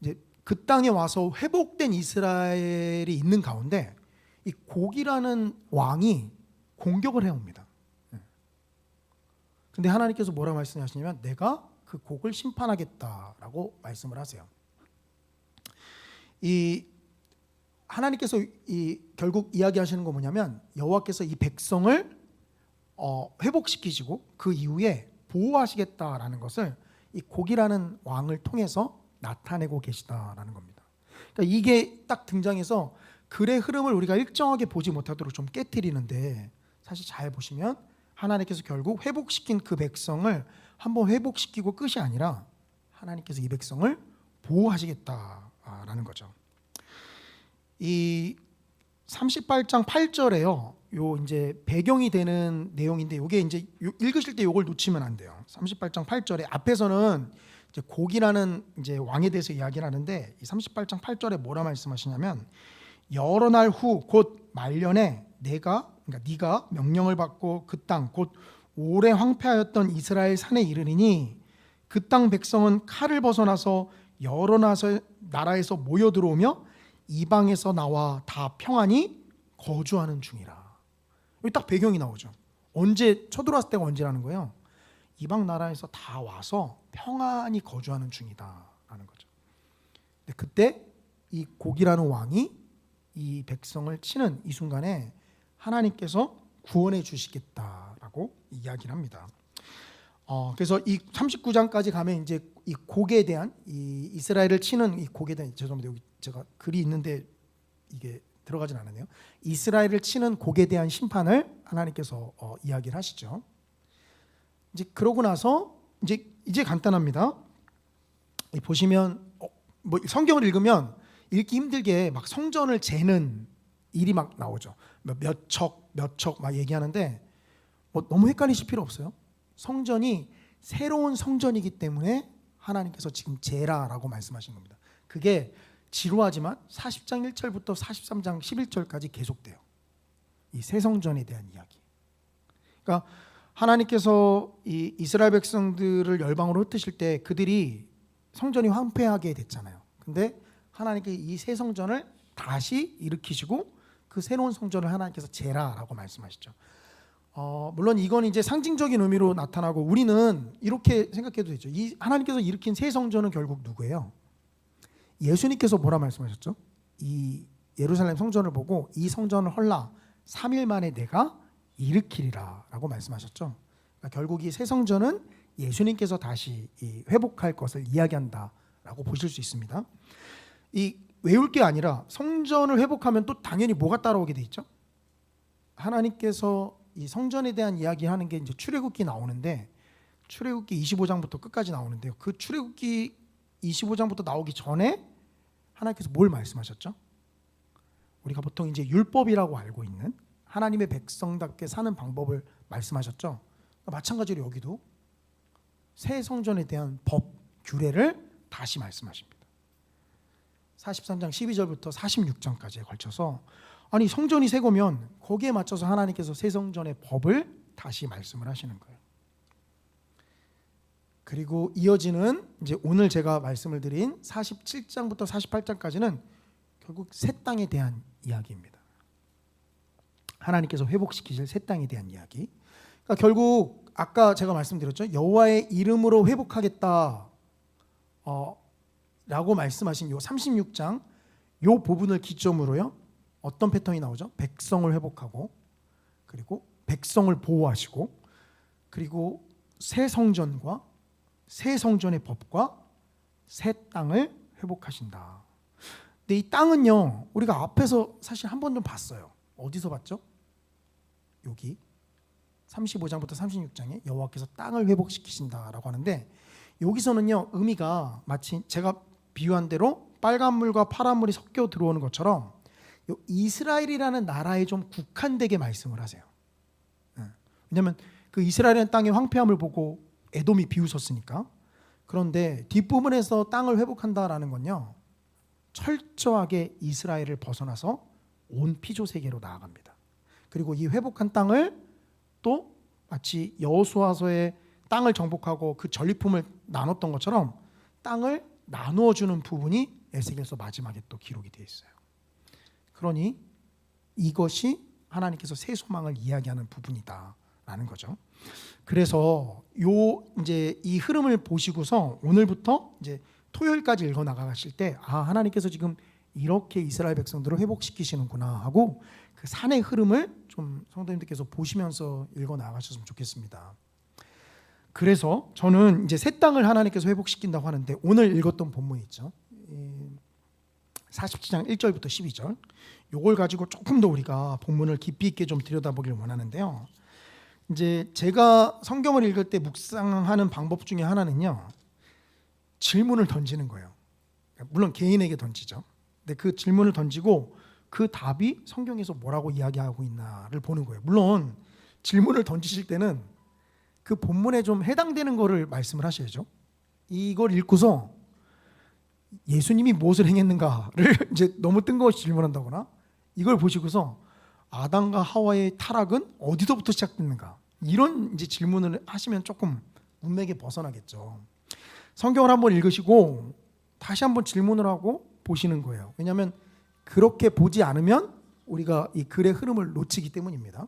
이제 그 땅에 와서 회복된 이스라엘이 있는 가운데 이 곡이라는 왕이 공격을 해옵니다. 근데 하나님께서 뭐라고 말씀하시냐면 내가 그 곡을 심판하겠다라고 말씀을 하세요. 이 하나님께서 결국 이야기하시는 거 뭐냐면 여호와께서 이 백성을 회복시키시고 그 이후에 보호하시겠다라는 것을 이 곡이라는 왕을 통해서 나타내고 계시다라는 겁니다. 그러니까 이게 딱 등장해서 글의 흐름을 우리가 일정하게 보지 못하도록 좀 깨트리는데 사실 잘 보시면 하나님께서 결국 회복시킨 그 백성을 한번 회복시키고 끝이 아니라 하나님께서 이 백성을 보호하시겠다라는 거죠. 이 38장 8절에요. 요 이제 배경이 되는 내용인데 요게 이제 읽으실 때 요걸 놓치면 안 돼요. 38장 8절에 앞에서는 이제 곡이라는 이제 왕에 대해서 이야기를 하는데 이 38장 8절에 뭐라 말씀하시냐면 여러 날 후 곧 말년에 네가 명령을 받고 그 땅 곧 오래 황폐하였던 이스라엘 산에 이르리니 그 땅 백성은 칼을 벗어나서 여러 나라에서 모여 들어오며 이방에서 나와 다 평안히 거주하는 중이라. 여기 딱 배경이 나오죠. 언제 쳐들어왔을 때가 언제라는 거예요? 이방 나라에서 다 와서 평안히 거주하는 중이다라는 거죠. 근데 그때 이 곡이라는 왕이 이 백성을 치는 이 순간에 하나님께서 구원해 주시겠다라고 이야기를 합니다. 그래서 이 39장까지 가면 이제 이 곡에 대한 이 이스라엘을 치는 이 곡에 대한 죄송합니다. 여기 제가 글이 있는데 이게 들어가진 않았네요. 이스라엘을 치는 곡에 대한 심판을 하나님께서 이야기를 하시죠. 이제 그러고 나서 이제 간단합니다. 보시면 뭐 성경을 읽으면 읽기 힘들게 막 성전을 재는 일이 막 나오죠. 몇 척 막 얘기하는데 뭐 너무 헷갈리실 필요 없어요. 성전이 새로운 성전이기 때문에 하나님께서 지금 재라라고 말씀하신 겁니다. 그게 지루하지만 40장 1절부터 43장 11절까지 계속돼요. 이 새 성전에 대한 이야기. 그러니까 하나님께서 이 이스라엘 백성들을 열방으로 흩으실 때 그들이 성전이 황폐하게 됐잖아요. 근데 하나님께 이 새 성전을 다시 일으키시고 그 새로운 성전을 하나님께서 재라라고 말씀하시죠. 물론 이건 이제 상징적인 의미로 나타나고 우리는 이렇게 생각해도 되죠. 이 하나님께서 일으킨 새 성전은 결국 누구예요? 예수님께서 뭐라 말씀하셨죠? 이 예루살렘 성전을 보고 이 성전을 헐라 3일 만에 내가 일으키리라 라고 말씀하셨죠. 그러니까 결국 이 새 성전은 예수님께서 다시 회복할 것을 이야기한다라고 보실 수 있습니다. 이 외울 게 아니라 성전을 회복하면 또 당연히 뭐가 따라오게 돼 있죠? 하나님께서 이 성전에 대한 이야기하는 게 이제 출애굽기 나오는데 출애굽기 25장부터 끝까지 나오는데요. 그 출애굽기 25장부터 나오기 전에 하나님께서 뭘 말씀하셨죠? 우리가 보통 이제 율법이라고 알고 있는 하나님의 백성답게 사는 방법을 말씀하셨죠. 마찬가지로 여기도 새 성전에 대한 법, 규례를 다시 말씀하십니다. 43장 12절부터 46장까지에 걸쳐서 아니 성전이 새 거면 거기에 맞춰서 하나님께서 새 성전의 법을 다시 말씀을 하시는 거예요. 그리고 이어지는 이제 오늘 제가 말씀을 드린 47장부터 48장까지는 결국 새 땅에 대한 이야기입니다. 하나님께서 회복시키실 새 땅에 대한 이야기. 그러니까 결국 아까 제가 말씀드렸죠. 여호와의 이름으로 회복하겠다 라고 말씀하신 요 36장 요 부분을 기점으로요. 어떤 패턴이 나오죠? 백성을 회복하고 그리고 백성을 보호하시고 그리고 새 성전과 새 성전의 법과 새 땅을 회복하신다. 근데 이 땅은요. 우리가 앞에서 사실 한 번 좀 봤어요. 어디서 봤죠? 여기 35장부터 36장에 여호와께서 땅을 회복시키신다라고 하는데 여기서는요. 의미가 마치 제가 비유한 대로 빨간 물과 파란 물이 섞여 들어오는 것처럼 이스라엘이라는 나라에 좀 국한되게 말씀을 하세요. 왜냐하면 그 이스라엘의 땅의 황폐함을 보고 에돔이 비웃었으니까. 그런데 뒷부분에서 땅을 회복한다라는 건요. 철저하게 이스라엘을 벗어나서 온 피조 세계로 나아갑니다. 그리고 이 회복한 땅을 또 마치 여호수아서의 땅을 정복하고 그 전리품을 나눴던 것처럼 땅을 나누어 주는 부분이 에스겔서 마지막에 또 기록이 되어 있어요. 그러니 이것이 하나님께서 새 소망을 이야기하는 부분이다라는 거죠. 그래서 요 이제 이 흐름을 보시고서 오늘부터 이제 토요일까지 읽어 나가실 때 하나님께서 지금 이렇게 이스라엘 백성들을 회복시키시는구나 하고 그 산의 흐름을 좀 성도님들께서 보시면서 읽어 나가셨으면 좋겠습니다. 그래서 저는 이제 새 땅을 하나님께서 회복시킨다고 하는데 오늘 읽었던 본문이 있죠. 47장 1절부터 12절. 요걸 가지고 조금 더 우리가 본문을 깊이 있게 좀 들여다보기를 원하는데요. 이제 제가 성경을 읽을 때 묵상하는 방법 중에 하나는요. 질문을 던지는 거예요. 물론 개인에게 던지죠. 근데 그 질문을 던지고 그 답이 성경에서 뭐라고 이야기하고 있나를 보는 거예요. 물론 질문을 던지실 때는 그 본문에 좀 해당되는 거를 말씀을 하셔야죠. 이걸 읽고서 예수님이 무엇을 행했는가를 이제 너무 뜬금없이 질문한다거나 이걸 보시고서 아담과 하와의 타락은 어디서부터 시작됐는가 이런 이제 질문을 하시면 조금 문맥에 벗어나겠죠. 성경을 한번 읽으시고 다시 한번 질문을 하고 보시는 거예요. 왜냐하면 그렇게 보지 않으면 우리가 이 글의 흐름을 놓치기 때문입니다.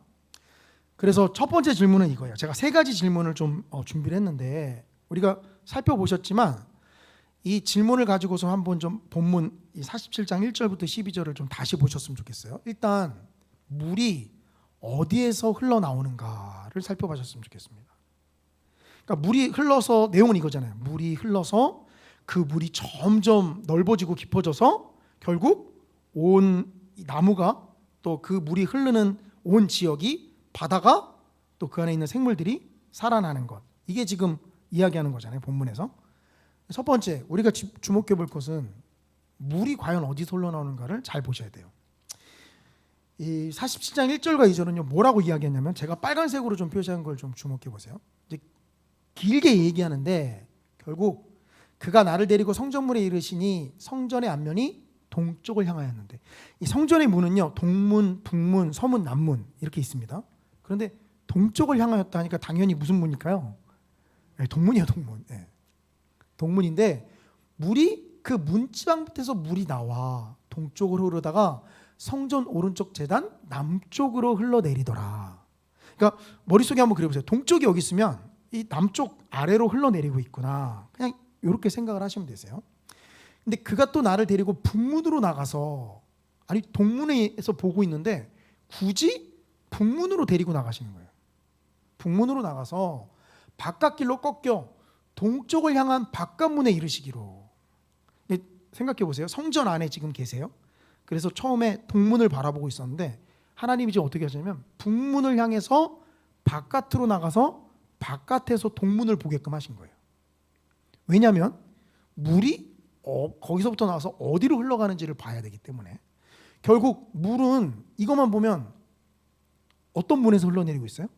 그래서 첫 번째 질문은 이거예요. 제가 세 가지 질문을 좀 준비를 했는데 우리가 살펴보셨지만 이 질문을 가지고서 한번 좀 본문 47장 1절부터 12절을 좀 다시 보셨으면 좋겠어요. 일단 물이 어디에서 흘러나오는가를 살펴보셨으면 좋겠습니다. 그러니까 물이 흘러서 내용은 이거잖아요. 물이 흘러서 그 물이 점점 넓어지고 깊어져서 결국 온 나무가 또 그 물이 흐르는 온 지역이 바다가 또 그 안에 있는 생물들이 살아나는 것. 이게 지금 이야기하는 거잖아요. 본문에서. 첫 번째 우리가 주목해 볼 것은 물이 과연 어디서 흘러나오는가를 잘 보셔야 돼요. 이 47장 1절과 2절은요. 뭐라고 이야기했냐면 제가 빨간색으로 좀 표시한 걸 좀 주목해 보세요. 이제 길게 얘기하는데 결국 그가 나를 데리고 성전문에 이르시니 성전의 앞면이 동쪽을 향하였는데 이 성전의 문은요. 동문, 북문, 서문, 남문 이렇게 있습니다. 그런데 동쪽을 향하였다 하니까 당연히 무슨 문일까요? 네, 동문이에요, 동문. 네. 동문인데 물이 그 문지방 밑에서 물이 나와 동쪽으로 흐르다가 성전 오른쪽 제단 남쪽으로 흘러내리더라. 그러니까 머릿속에 한번 그려보세요. 동쪽이 여기 있으면 이 남쪽 아래로 흘러내리고 있구나. 그냥 이렇게 생각을 하시면 되세요. 근데 그가 또 나를 데리고 북문으로 나가서, 아니 동문에서 보고 있는데 굳이 북문으로 데리고 나가시는 거예요. 북문으로 나가서 바깥길로 꺾여 동쪽을 향한 바깥문에 이르시기로. 생각해 보세요. 성전 안에 지금 계세요. 그래서 처음에 동문을 바라보고 있었는데 하나님이 지금 어떻게 하시냐면 북문을 향해서 바깥으로 나가서 바깥에서 동문을 보게끔 하신 거예요. 왜냐하면 물이 거기서부터 나와서 어디로 흘러가는지를 봐야 되기 때문에. 결국 물은 이것만 보면 어떤 문에서 흘러내리고 있어요?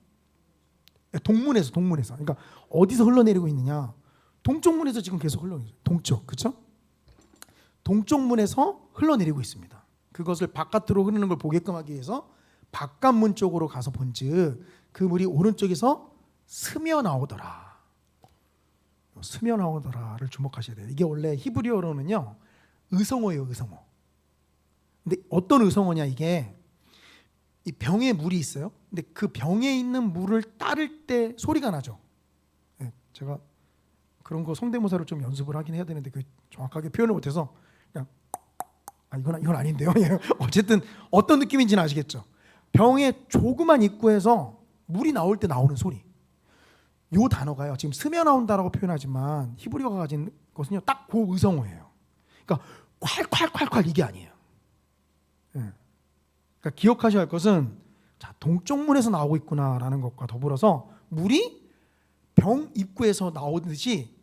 동문에서. 그러니까 어디서 흘러내리고 있느냐? 동쪽 문에서 지금 계속 흘러내리고 있어요. 동쪽, 그렇죠? 동쪽 문에서 흘러내리고 있습니다. 그것을 바깥으로 흐르는 걸 보게끔 하기 위해서 바깥문 쪽으로 가서 본즉 그 물이 오른쪽에서 스며 나오더라. 스며 나오더라를 주목하셔야 돼요. 이게 원래 히브리어로는요 의성어예요, 의성어. 근데 어떤 의성어냐, 이게 이 병에 물이 있어요. 근데 그 병에 있는 물을 따를 때 소리가 나죠. 네, 제가 그런 거 성대모사를 좀 연습을 하긴 해야 되는데 그 정확하게 표현을 못해서 그냥 이건 아닌데요. 어쨌든 어떤 느낌인지는 아시겠죠. 병에 조그만 입구에서 물이 나올 때 나오는 소리. 요 단어가요. 지금 스며 나온다라고 표현하지만 히브리어가 가진 것은요 딱 그 의성어예요. 그러니까 콸콸콸콸 이게 아니에요. 그러니까 기억하셔야 할 것은 자, 동쪽 문에서 나오고 있구나라는 것과 더불어서 물이 병 입구에서 나오듯이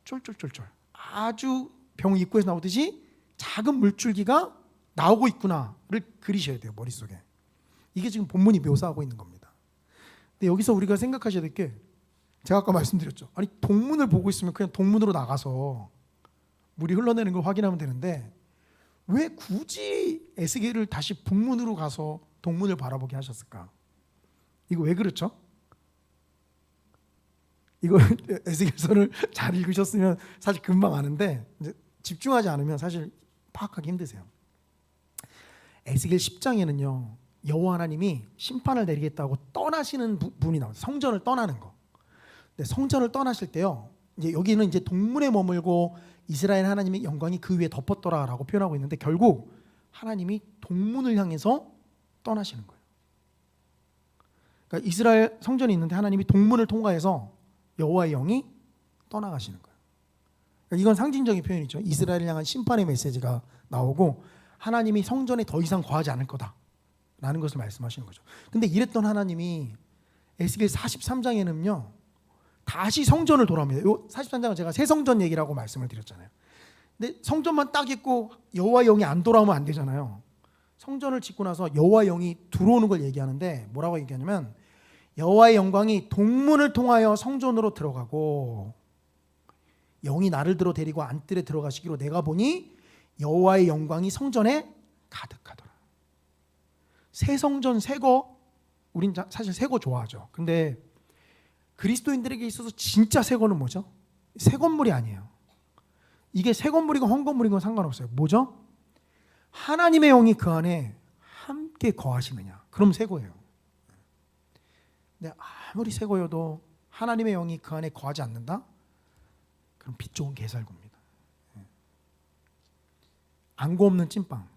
쫄쫄쫄쫄 아주 병 입구에서 나오듯이 작은 물줄기가 나오고 있구나를 그리셔야 돼요, 머릿속에. 이게 지금 본문이 묘사하고 있는 겁니다. 근데 여기서 우리가 생각하셔야 될 게 제가 아까 말씀드렸죠. 아니 동문을 보고 있으면 그냥 동문으로 나가서 물이 흘러내는 걸 확인하면 되는데 왜 굳이 에스겔을 다시 북문으로 가서 동문을 바라보게 하셨을까? 이거 왜 그렇죠? 이거 에스겔서를 잘 읽으셨으면 사실 금방 아는데 이제 집중하지 않으면 사실 파악하기 힘드세요. 에스겔 10장에는요 여호와 하나님이 심판을 내리겠다고 떠나시는 분이 나와요. 성전을 떠나는 거. 근데 성전을 떠나실 때요, 이제 여기는 이제 동문에 머물고 이스라엘 하나님의 영광이 그 위에 덮었더라라고 표현하고 있는데 결국 하나님이 동문을 향해서 떠나시는 거예요. 그러니까 이스라엘 성전이 있는데 하나님이 동문을 통과해서 여호와의 영이 떠나가시는 거예요. 그러니까 이건 상징적인 표현이죠. 이스라엘을 향한 심판의 메시지가 나오고 하나님이 성전에 더 이상 거하지 않을 거다라는 것을 말씀하시는 거죠. 근데 이랬던 하나님이 에스겔 43장에는요 다시 성전을 돌아옵니다. 요 43장은 제가 새 성전 얘기라고 말씀을 드렸잖아요. 근데 성전만 딱 있고 여호와의 영이 안 돌아오면 안 되잖아요. 성전을 짓고 나서 여호와의 영이 들어오는 걸 얘기하는데 뭐라고 얘기하냐면 여호와의 영광이 동문을 통하여 성전으로 들어가고 영이 나를 들어 데리고 안뜰에 들어가시기로 내가 보니 여호와의 영광이 성전에 가득하더라. 새 성전 새거, 우린 사실 새거 좋아하죠. 근데 그리스도인들에게 있어서 진짜 새 거는 뭐죠? 새 건물이 아니에요. 이게 새 건물이고 헌 건물인 건 상관없어요. 뭐죠? 하나님의 영이 그 안에 함께 거하시느냐. 그럼 새 거예요. 근데 아무리 새 거여도 하나님의 영이 그 안에 거하지 않는다? 그럼 빛 좋은 게살구입니다. 안고 없는 찐빵.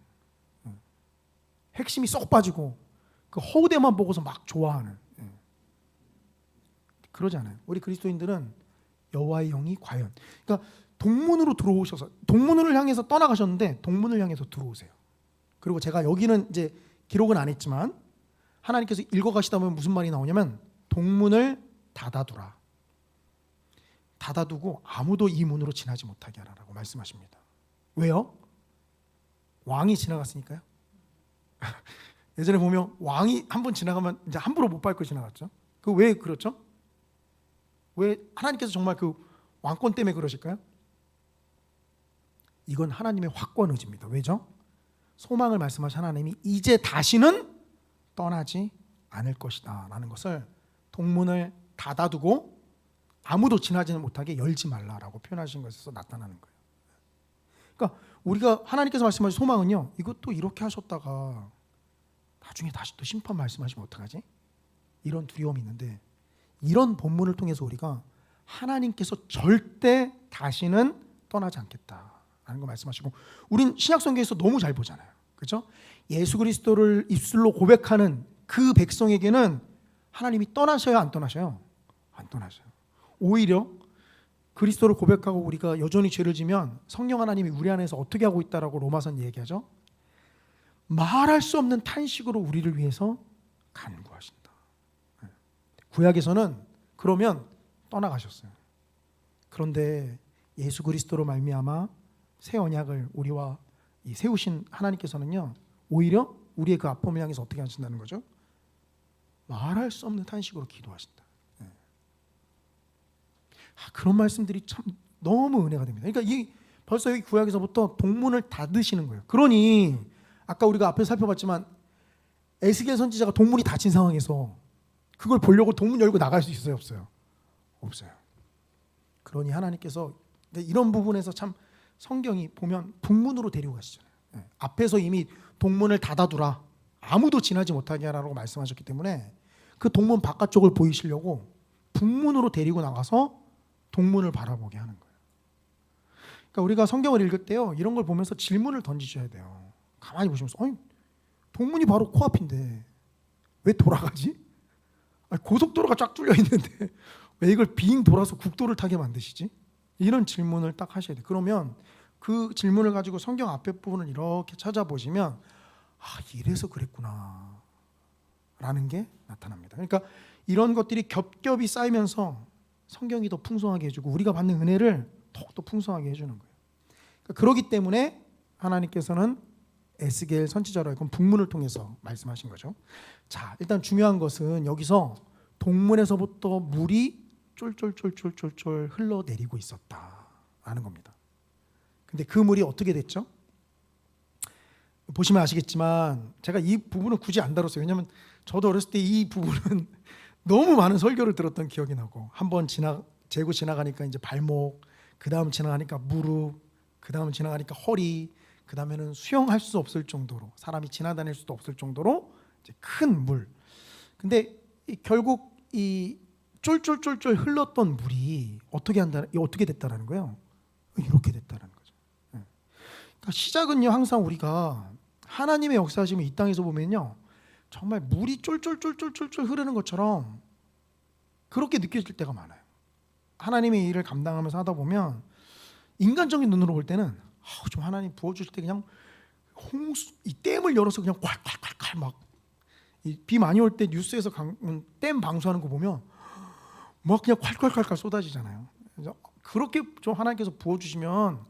핵심이 쏙 빠지고 그 허우대만 보고서 막 좋아하는. 그러지 않아요. 우리 그리스도인들은 여호와의 영이 과연, 그러니까 동문으로 들어오셔서 동문을 향해서 떠나가셨는데 동문을 향해서 들어오세요. 그리고 제가 여기는 이제 기록은 안 했지만 하나님께서 읽어가시다 보면 무슨 말이 나오냐면 동문을 닫아두라. 닫아두고 아무도 이 문으로 지나지 못하게 하라라고 말씀하십니다. 왜요? 왕이 지나갔으니까요. 예전에 보면 왕이 한번 지나가면 이제 함부로 못 밟고 지나갔죠. 그 왜 그렇죠? 왜 하나님께서 정말 그 왕권 때문에 그러실까요? 이건 하나님의 확고한 의지입니다. 왜죠? 소망을 말씀하신 하나님이 이제 다시는 떠나지 않을 것이다 라는 것을 동문을 닫아두고 아무도 지나지는 못하게 열지 말라라고 표현하신 것에서 나타나는 거예요. 그러니까 우리가 하나님께서 말씀하신 소망은요, 이것도 이렇게 하셨다가 나중에 다시 또 심판 말씀하시면 어떡하지? 이런 두려움이 있는데, 이런 본문을 통해서 우리가 하나님께서 절대 다시는 떠나지 않겠다라는 거 말씀하시고, 우린 신약 성경에서 너무 잘 보잖아요. 그렇죠? 예수 그리스도를 입술로 고백하는 그 백성에게는 하나님이 떠나셔요, 안 떠나셔요? 안 떠나셔요. 오히려 그리스도를 고백하고 우리가 여전히 죄를 지면 성령 하나님이 우리 안에서 어떻게 하고 있다라고 로마서는 얘기하죠. 말할 수 없는 탄식으로 우리를 위해서 간구하신다. 구약에서는 그러면 떠나가셨어요. 그런데 예수 그리스도로 말미암아 새 언약을 우리와 세우신 하나님께서는요, 오히려 우리의 그 아픔을 향해서 어떻게 하신다는 거죠? 말할 수 없는 탄식으로 기도하신다. 그런 말씀들이 참 너무 은혜가 됩니다. 그러니까 벌써 여기 구약에서부터 동문을 닫으시는 거예요. 그러니 아까 우리가 앞에 살펴봤지만 에스겔 선지자가 동문이 닫힌 상황에서 그걸 보려고 동문 열고 나갈 수 있어요, 없어요? 없어요. 그러니 하나님께서 이런 부분에서 참 성경이 보면 북문으로 데리고 가시잖아요. 앞에서 이미 동문을 닫아두라, 아무도 지나지 못하게 하라고 말씀하셨기 때문에 그 동문 바깥쪽을 보이시려고 북문으로 데리고 나가서 동문을 바라보게 하는 거예요. 그러니까 우리가 성경을 읽을 때요, 이런 걸 보면서 질문을 던지셔야 돼요. 가만히 보시면서, 아니, 동문이 바로 코앞인데 왜 돌아가지? 아니, 고속도로가 쫙 뚫려 있는데 왜 이걸 빙 돌아서 국도를 타게 만드시지? 이런 질문을 딱 하셔야 돼요. 그러면 그 질문을 가지고 성경 앞에 부분을 이렇게 찾아보시면, 이래서 그랬구나 라는 게 나타납니다. 그러니까 이런 것들이 겹겹이 쌓이면서 성경이 더 풍성하게 해주고 우리가 받는 은혜를 더욱더 풍성하게 해주는 거예요. 그러니까 그렇기 때문에 하나님께서는 에스겔 선지자로 하여금 북문을 통해서 말씀하신 거죠. 자, 일단 중요한 것은 여기서 동문에서부터 물이 쫄쫄쫄쫄쫄쫄 흘러내리고 있었다라는 겁니다. 근데 그 물이 어떻게 됐죠? 보시면 아시겠지만 제가 이 부분은 굳이 안 다뤘어요. 왜냐하면 저도 어렸을 때 이 부분은 너무 많은 설교를 들었던 기억이 나고, 한번 재고 지나가니까 이제 발목, 그 다음 지나가니까 무릎, 그 다음 지나가니까 허리, 그 다음에는 수영할 수 없을 정도로, 사람이 지나다닐 수도 없을 정도로 이제 큰 물. 근데 결국 이 쫄쫄쫄쫄 흘렀던 물이 어떻게 됐다라는 거예요? 이렇게 됐다라는 거죠. 그러니까 시작은요, 항상 우리가 하나님의 역사하심을 이 땅에서 보면요, 정말 물이 쫄쫄쫄쫄쫄 흐르는 것처럼 그렇게 느껴질 때가 많아요. 하나님의 일을 감당하면서 하다 보면 인간적인 눈으로 볼 때는 좀 하나님 부어주실 때 그냥 이 댐을 열어서 그냥 콸콸콸콸 막, 비 많이 올 때 뉴스에서 댐 방수하는 거 보면 막 그냥 콸콸콸콸 쏟아지잖아요. 그래서 그렇게 좀 하나님께서 부어주시면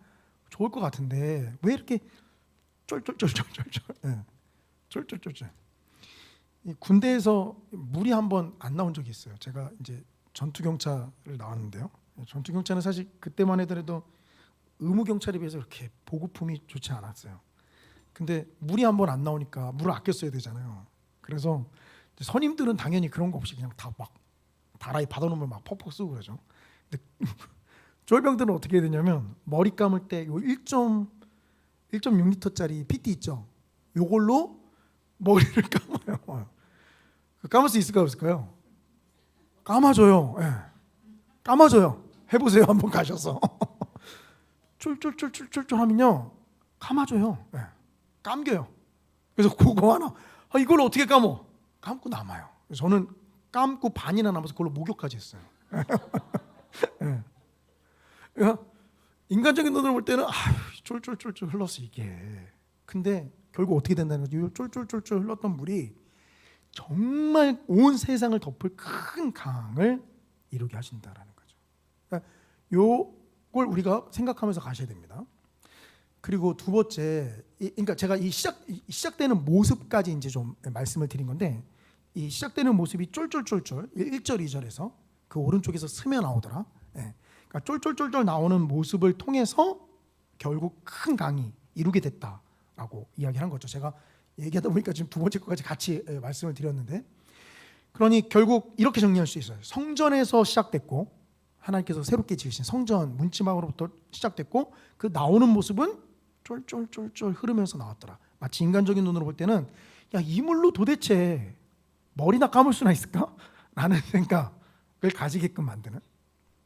좋을 것 같은데 왜 이렇게 쫄쫄쫄쫄쫄쫄, 쫄쫄쫄쫄. 군대에서 물이 한번 안 나온 적이 있어요. 제가 이제 전투 경찰을 나왔는데요. 전투 경찰은 사실 그때만 해도 의무 경찰에 비해서 그렇게 보급품이 좋지 않았어요. 근데 물이 한번 안 나오니까 물을 아껴 써야 되잖아요. 그래서 선임들은 당연히 그런 거 없이 그냥 다 막 다라이 받아놓으면 막 퍽퍽 쓰고 그러죠. 근데 쫄병들은 어떻게 해야 되냐면 머리 감을 때 요 1.6리터짜리 PT 있죠. 요걸로 머리를 감아요. 감을 수 있을까요, 없을까요? 감아줘요. 예. 감아줘요. 해보세요, 한번 가셔서. 쫄쫄쫄쫄쫄 하면요, 감아줘요. 예. 감겨요. 그래서 그거 하나, 이걸 어떻게 감어? 감고 남아요. 저는 감고 반이나 남아서 그걸로 목욕까지 했어요. 예. 그러니까 인간적인 눈으로 볼 때는 쫄쫄쫄쫄 흘렀어 이게. 근데 결국 어떻게 된다는 거죠? 이 쫄쫄쫄쫄 흘렀던 물이 정말 온 세상을 덮을 큰 강을 이루게 하신다라는 거죠. 그러니까 요걸 우리가 생각하면서 가셔야 됩니다. 그리고 두 번째, 그러니까 제가 이 시작되는 모습까지 이제 좀 말씀을 드린 건데, 이 시작되는 모습이 쫄쫄쫄쫄 1절 2절에서 그 오른쪽에서 스며 나오더라. 그러니까 쫄쫄쫄쫄 나오는 모습을 통해서 결국 큰 강이 이루게 됐다라고 이야기하는 거죠. 제가 얘기하다 보니까 지금 두 번째 것까지 같이 말씀을 드렸는데, 그러니 결국 이렇게 정리할 수 있어요. 성전에서 시작됐고 하나님께서 새롭게 지으신 성전 문지방으로부터 시작됐고 그 나오는 모습은 쫄쫄쫄쫄 흐르면서 나왔더라. 마치 인간적인 눈으로 볼 때는 야, 이 물로 도대체 머리나 감을 수나 있을까? 라는 생각을 가지게끔 만드는.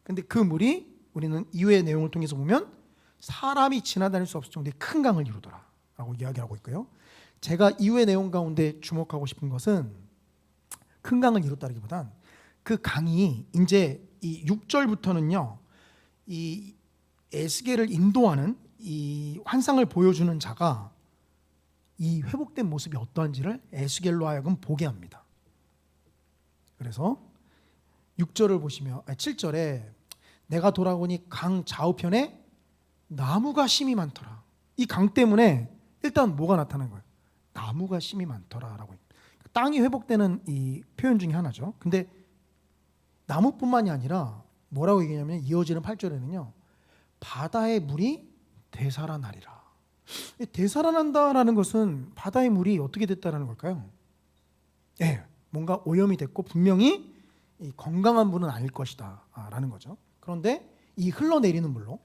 근데 그 물이 우리는 이후의 내용을 통해서 보면 사람이 지나다닐 수 없을 정도의 큰 강을 이루더라 라고 이야기하고 있고요. 제가 이후의 내용 가운데 주목하고 싶은 것은 큰 강을 이뤘다기보단 그 강이 이제 이 6절부터는요, 이 에스겔을 인도하는 이 환상을 보여주는 자가 이 회복된 모습이 어떠한지를 에스겔로 하여금 보게 합니다. 그래서 6절을 보시면 7절에 내가 돌아보니 강 좌우편에 나무가 심이 많더라. 이 강 때문에 일단 뭐가 나타난 거예요? 나무가 심이 많더라라고. 땅이 회복되는 이 표현 중에 하나죠. 근데 나무뿐만이 아니라 뭐라고 얘기하냐면 이어지는 8절에는요. 바다의 물이 되살아나리라. 되살아난다라는 것은 바다의 물이 어떻게 됐다라는 걸까요? 예, 뭔가 오염이 됐고 분명히 이 건강한 물은 아닐 것이다 라는 거죠. 그런데 이 흘러내리는 물로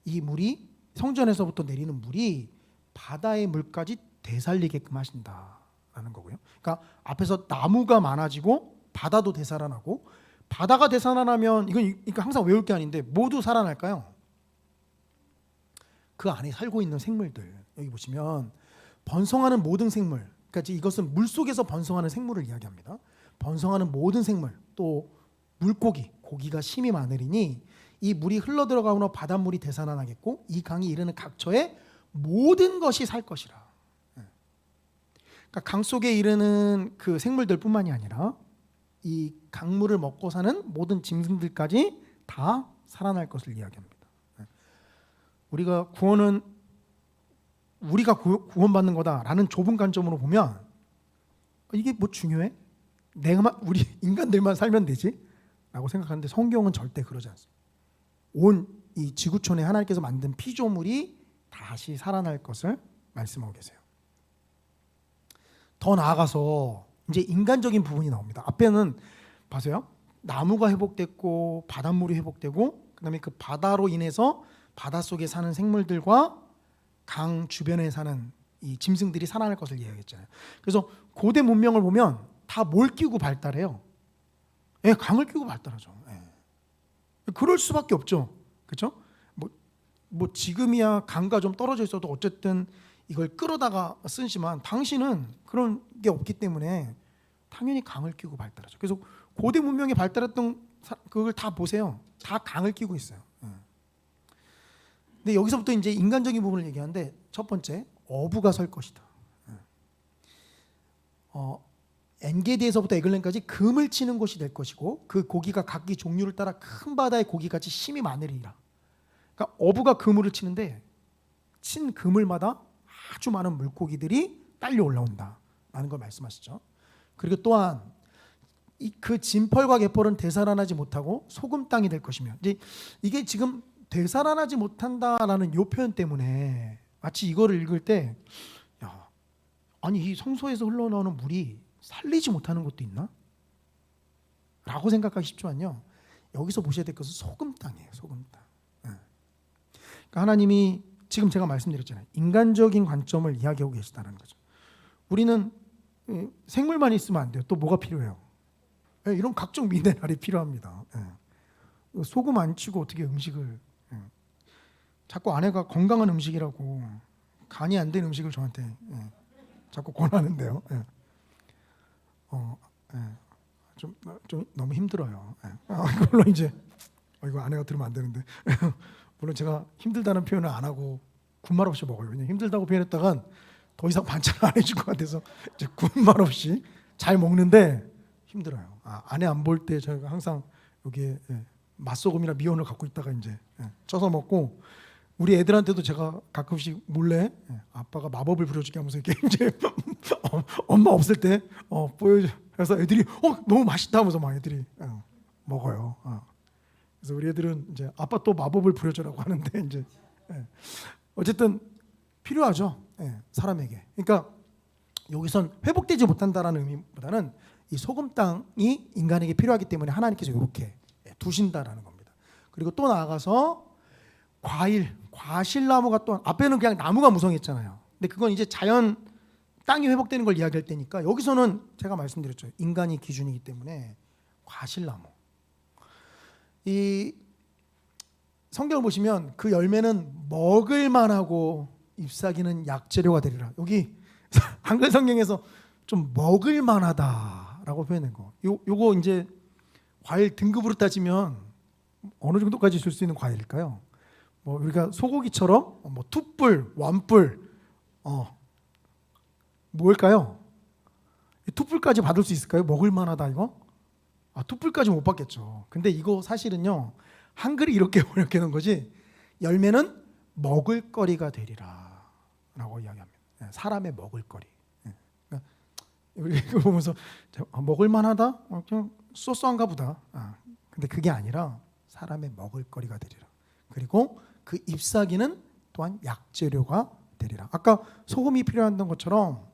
이 물이 성전에서부터 내리는 물이 바다의 물까지 되살리게끔 하신다라는 거고요. 그러니까 앞에서 나무가 많아지고 바다도 되살아나고 바다가 되살아나면 이건 그러니까 항상 외울 게 아닌데 모두 살아날까요? 그 안에 살고 있는 생물들 여기 보시면 번성하는 모든 생물, 그러니까 이것은 물 속에서 번성하는 생물을 이야기합니다. 번성하는 모든 생물, 또 물고기, 고기가 심이 많으리니 이 물이 흘러 들어가므로 바닷물이 되살아나겠고 이 강이 이르는 각처에 모든 것이 살 것이라. 그러니까 강 속에 이르는 그 생물들뿐만이 아니라 이 강물을 먹고 사는 모든 짐승들까지 다 살아날 것을 이야기합니다. 우리가 구원은 우리가 구원받는 거다라는 좁은 관점으로 보면 이게 뭐 중요해? 우리 인간들만 살면 되지?라고 생각하는데 성경은 절대 그러지 않습니다. 온 이 지구촌에 하나님께서 만든 피조물이 다시 살아날 것을 말씀하고 계세요. 더 나아가서 이제 인간적인 부분이 나옵니다. 앞에는 봐세요. 나무가 회복됐고 바닷물이 회복되고 그다음에 그 바다로 인해서 바닷속에 사는 생물들과 강 주변에 사는 이 짐승들이 살아날 것을 이야기했잖아요. 그래서 고대 문명을 보면 다 뭘 끼고 발달해요? 예, 강을 끼고 발달하죠. 예. 그럴 수밖에 없죠. 그렇죠? 뭐 지금이야 강과 좀 떨어져 있어도 어쨌든 이걸 끌어다가 쓰지만 당시는 그런 게 없기 때문에 당연히 강을 끼고 발달하죠. 그래서 고대 문명이 발달했던 그걸 다 보세요. 다 강을 끼고 있어요. 근데 여기서부터 이제 인간적인 부분을 얘기하는데 첫 번째 어부가 설 것이다. 엔게디에서부터 에글렌까지 금을 치는 곳이 될 것이고 그 고기가 각기 종류를 따라 큰 바다의 고기같이 심이 많으리라. 그러니까 어부가 그물을 치는데 친 그물마다 아주 많은 물고기들이 딸려 올라온다라는 걸 말씀하시죠. 그리고 또한 그 진펄과 개펄은 되살아나지 못하고 소금 땅이 될 것이며 이게 지금 되살아나지 못한다라는 요 표현 때문에 마치 이거를 읽을 때 야, 아니 이 성소에서 흘러나오는 물이 살리지 못하는 것도 있나? 라고 생각하기 쉽지만요. 여기서 보셔야 될 것은 소금 땅이에요. 소금 땅. 그러니까 하나님이 지금 제가 말씀드렸잖아요. 인간적인 관점을 이야기하고 계시다는 거죠. 우리는 생물만 있으면 안 돼요. 또 뭐가 필요해요? 이런 각종 미네랄이 필요합니다. 소금 안 치고 어떻게 음식을 자꾸 아내가 건강한 음식이라고 간이 안 된 음식을 저한테 자꾸 권하는데요. 좀 너무 힘들어요. 물론 이제 이거 아내가 들으면 안 되는데 물론 제가 힘들다는 표현을 안 하고 군말 없이 먹어요. 그냥 힘들다고 표현했다간 더 이상 반찬을 안 해줄 것 같아서 이제 군말 없이 잘 먹는데 힘들어요. 아내 안 볼 때 저희가 항상 여기에 맛소금이나 미원을 갖고 있다가 이제 쪄서 먹고 우리 애들한테도 제가 가끔씩 몰래 아빠가 마법을 부려주게 하면서 이렇게 이제 엄마 없을 때 보여줘서 애들이 너무 맛있다 하면서 막 애들이 먹어요. 그래서 우리 애들은 이제 아빠 또 마법을 부려주라고 하는데 이제 어쨌든 필요하죠. 사람에게. 그러니까 여기선 회복되지 못한다라는 의미보다는 이 소금 땅이 인간에게 필요하기 때문에 하나님께서 이렇게 두신다라는 겁니다. 그리고 또 나아가서 과실나무가 또 앞에는 그냥 나무가 무성했잖아요. 근데 그건 이제 자연 땅이 회복되는 걸 이야기할 때니까 여기서는 제가 말씀드렸죠. 인간이 기준이기 때문에 과실나무. 이 성경을 보시면 그 열매는 먹을 만하고 잎사귀는 약재료가 되리라. 여기 한글 성경에서 좀 먹을 만하다라고 표현한 거. 요거 이제 과일 등급으로 따지면 어느 정도까지 줄 수 있는 과일일까요? 뭐 우리가 소고기처럼 뭐 투뿔, 완뿔, 뭘까요? 투뿔까지 받을 수 있을까요? 먹을 만하다 이거? 투뿔까지 못 받겠죠. 근데 이거 사실은요 한글이 이렇게 번역해 놓은 거지 열매는 먹을거리가 되리라라고 이야기합니다. 사람의 먹을거리. 우리 이거 보면서 먹을 만하다? 좀 쏘쏘한가 보다. 근데 그게 아니라 사람의 먹을거리가 되리라. 그리고 그 잎사귀는 또한 약재료가 되리라. 아까 소금이 필요한 것처럼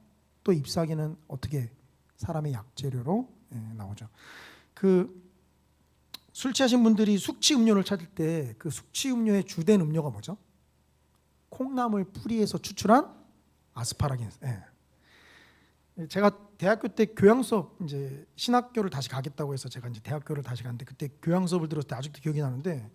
또 잎사귀는 어떻게 사람의 약재료로 나오죠. 그 술 취하신 분들이 숙취 음료를 찾을 때 그 숙취 음료의 주된 음료가 뭐죠? 콩나물 뿌리에서 추출한 아스파라긴. 제가 대학교 때 교양 수업 이제 신학교를 다시 가겠다고 해서 제가 이제 대학교를 다시 갔는데 그때 교양 수업을 들었을 때 아직도 기억이 나는데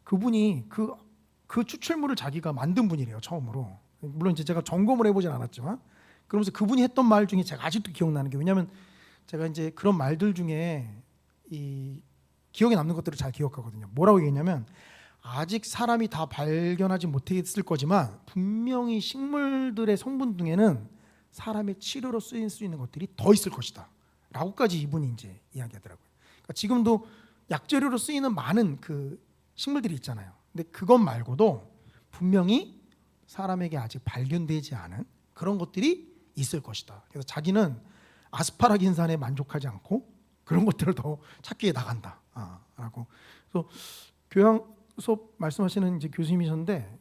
그분이 그 추출물을 자기가 만든 분이래요 처음으로. 물론 이제 제가 점검을 해보진 않았지만 그러면서 그분이 했던 말 중에 제가 아직도 기억나는 게 왜냐하면 제가 이제 그런 말들 중에 이 기억에 남는 것들을 잘 기억하거든요. 뭐라고 얘기했냐면 아직 사람이 다 발견하지 못했을 거지만 분명히 식물들의 성분 중에는 사람의 치료로 쓰일 수 있는 것들이 더 있을 것이다 라고까지 이분이 이제 이야기하더라고요. 그러니까 지금도 약재료로 쓰이는 많은 그 식물들이 있잖아요. 근데 그것 말고도 분명히 사람에게 아직 발견되지 않은 그런 것들이 있을 것이다. 그래서 자기는 아스파라긴산에 만족하지 않고 그런 것들을 더 찾기 위해 나간다. 라고. 그래서 교양 수업 말씀하시는 이제 교수님이셨는데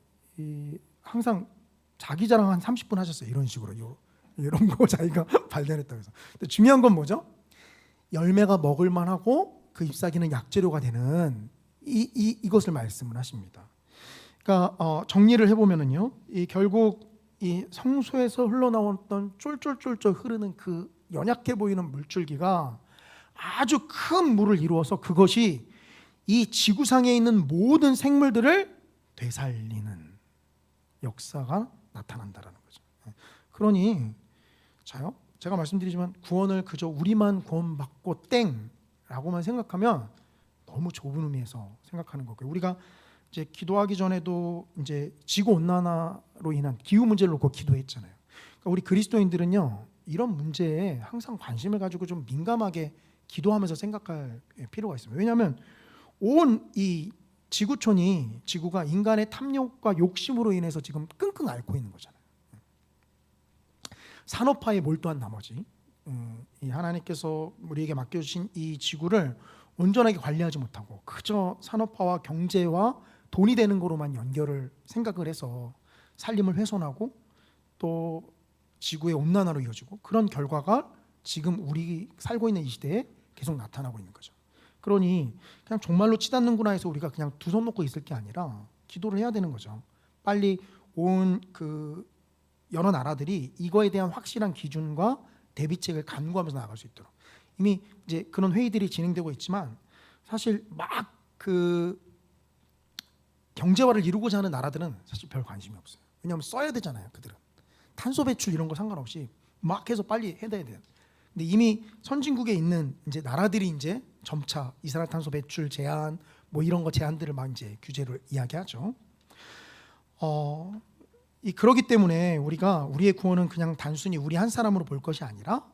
항상 자기 자랑 한 30분 하셨어요. 이런 식으로 이런 거 자기가 발견했다고 해서. 근데 중요한 건 뭐죠? 열매가 먹을 만하고 그 잎사귀는 약재료가 되는 이것을 말씀을 하십니다. 그러니까 정리를 해보면은요, 결국 이 성소에서 흘러나왔던 쫄쫄쫄쫄 흐르는 그 연약해 보이는 물줄기가 아주 큰 물을 이루어서 그것이 이 지구상에 있는 모든 생물들을 되살리는 역사가 나타난다라는 거죠. 그러니 자요, 제가 말씀드리지만 구원을 그저 우리만 구원받고 땡라고만 생각하면 너무 좁은 의미에서 생각하는 거고요. 우리가 이제 기도하기 전에도 이제 지구 온난화로 인한 기후 문제를 놓고 기도했잖아요. 그러니까 우리 그리스도인들은요 이런 문제에 항상 관심을 가지고 좀 민감하게 기도하면서 생각할 필요가 있습니다. 왜냐하면 온 이 지구가 인간의 탐욕과 욕심으로 인해서 지금 끙끙 앓고 있는 거잖아요. 산업화에 몰두한 나머지 이 하나님께서 우리에게 맡겨주신 이 지구를 온전하게 관리하지 못하고 그저 산업화와 경제와 돈이 되는 거로만 연결을 생각을 해서 살림을 훼손하고 또 지구의 온난화로 이어지고 그런 결과가 지금 우리 살고 있는 이 시대에 계속 나타나고 있는 거죠. 그러니 그냥 정말로 치닫는구나 해서 우리가 그냥 두 손 놓고 있을 게 아니라 기도를 해야 되는 거죠. 빨리 온 그 여러 나라들이 이거에 대한 확실한 기준과 대비책을 간구하면서 나아갈 수 있도록 이미 이제 그런 회의들이 진행되고 있지만 사실 막 그 경제화를 이루고자 하는 나라들은 사실 별 관심이 없어요. 왜냐하면 써야 되잖아요. 그들은 탄소 배출 이런 거 상관없이 막 해서 빨리 해야 돼요. 근데 이미 선진국에 있는 이제 나라들이 이제 점차 이산화탄소 배출 제한 뭐 이런 거 제한들을 막 이제 규제를 이야기하죠. 그러기 때문에 우리의 구원은 그냥 단순히 우리 한 사람으로 볼 것이 아니라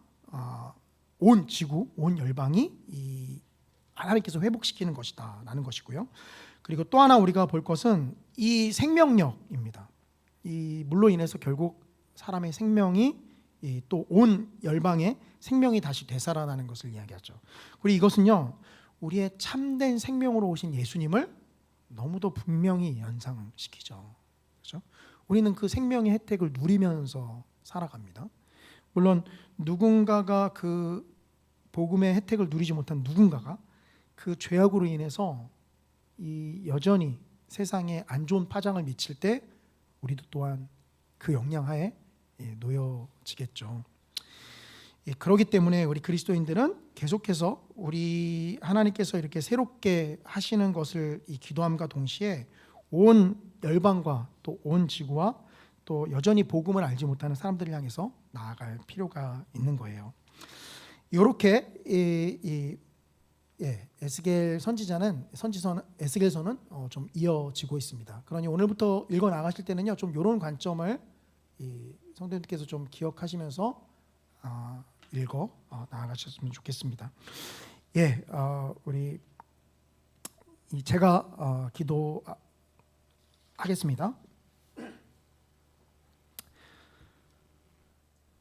온 지구, 온 열방이 이 하나님께서 회복시키는 것이다라는 것이고요. 그리고 또 하나 우리가 볼 것은 이 생명력입니다. 이 물로 인해서 결국 사람의 생명이 또 온 열방의 생명이 다시 되살아나는 것을 이야기하죠. 그리고 이것은요 우리의 참된 생명으로 오신 예수님을 너무도 분명히 연상시키죠. 그렇죠? 우리는 그 생명의 혜택을 누리면서 살아갑니다. 물론 누군가가 그 복음의 혜택을 누리지 못한 누군가가 그 죄악으로 인해서 이 여전히 세상에 안 좋은 파장을 미칠 때 우리도 또한 그 영향하에 놓여지겠죠. 그렇기 때문에 우리 그리스도인들은 계속해서 우리 하나님께서 이렇게 새롭게 하시는 것을 이 기도함과 동시에 온 열방과 또 온 지구와 또 여전히 복음을 알지 못하는 사람들을 향해서 나아갈 필요가 있는 거예요. 이렇게 에스겔 에스겔서는 좀 이어지고 있습니다. 그러니 오늘부터 읽어 나가실 때는요, 좀 이런 관점을 성도님께서 좀 기억하시면서 읽어 나아가셨으면 좋겠습니다. 우리 제가 기도하겠습니다.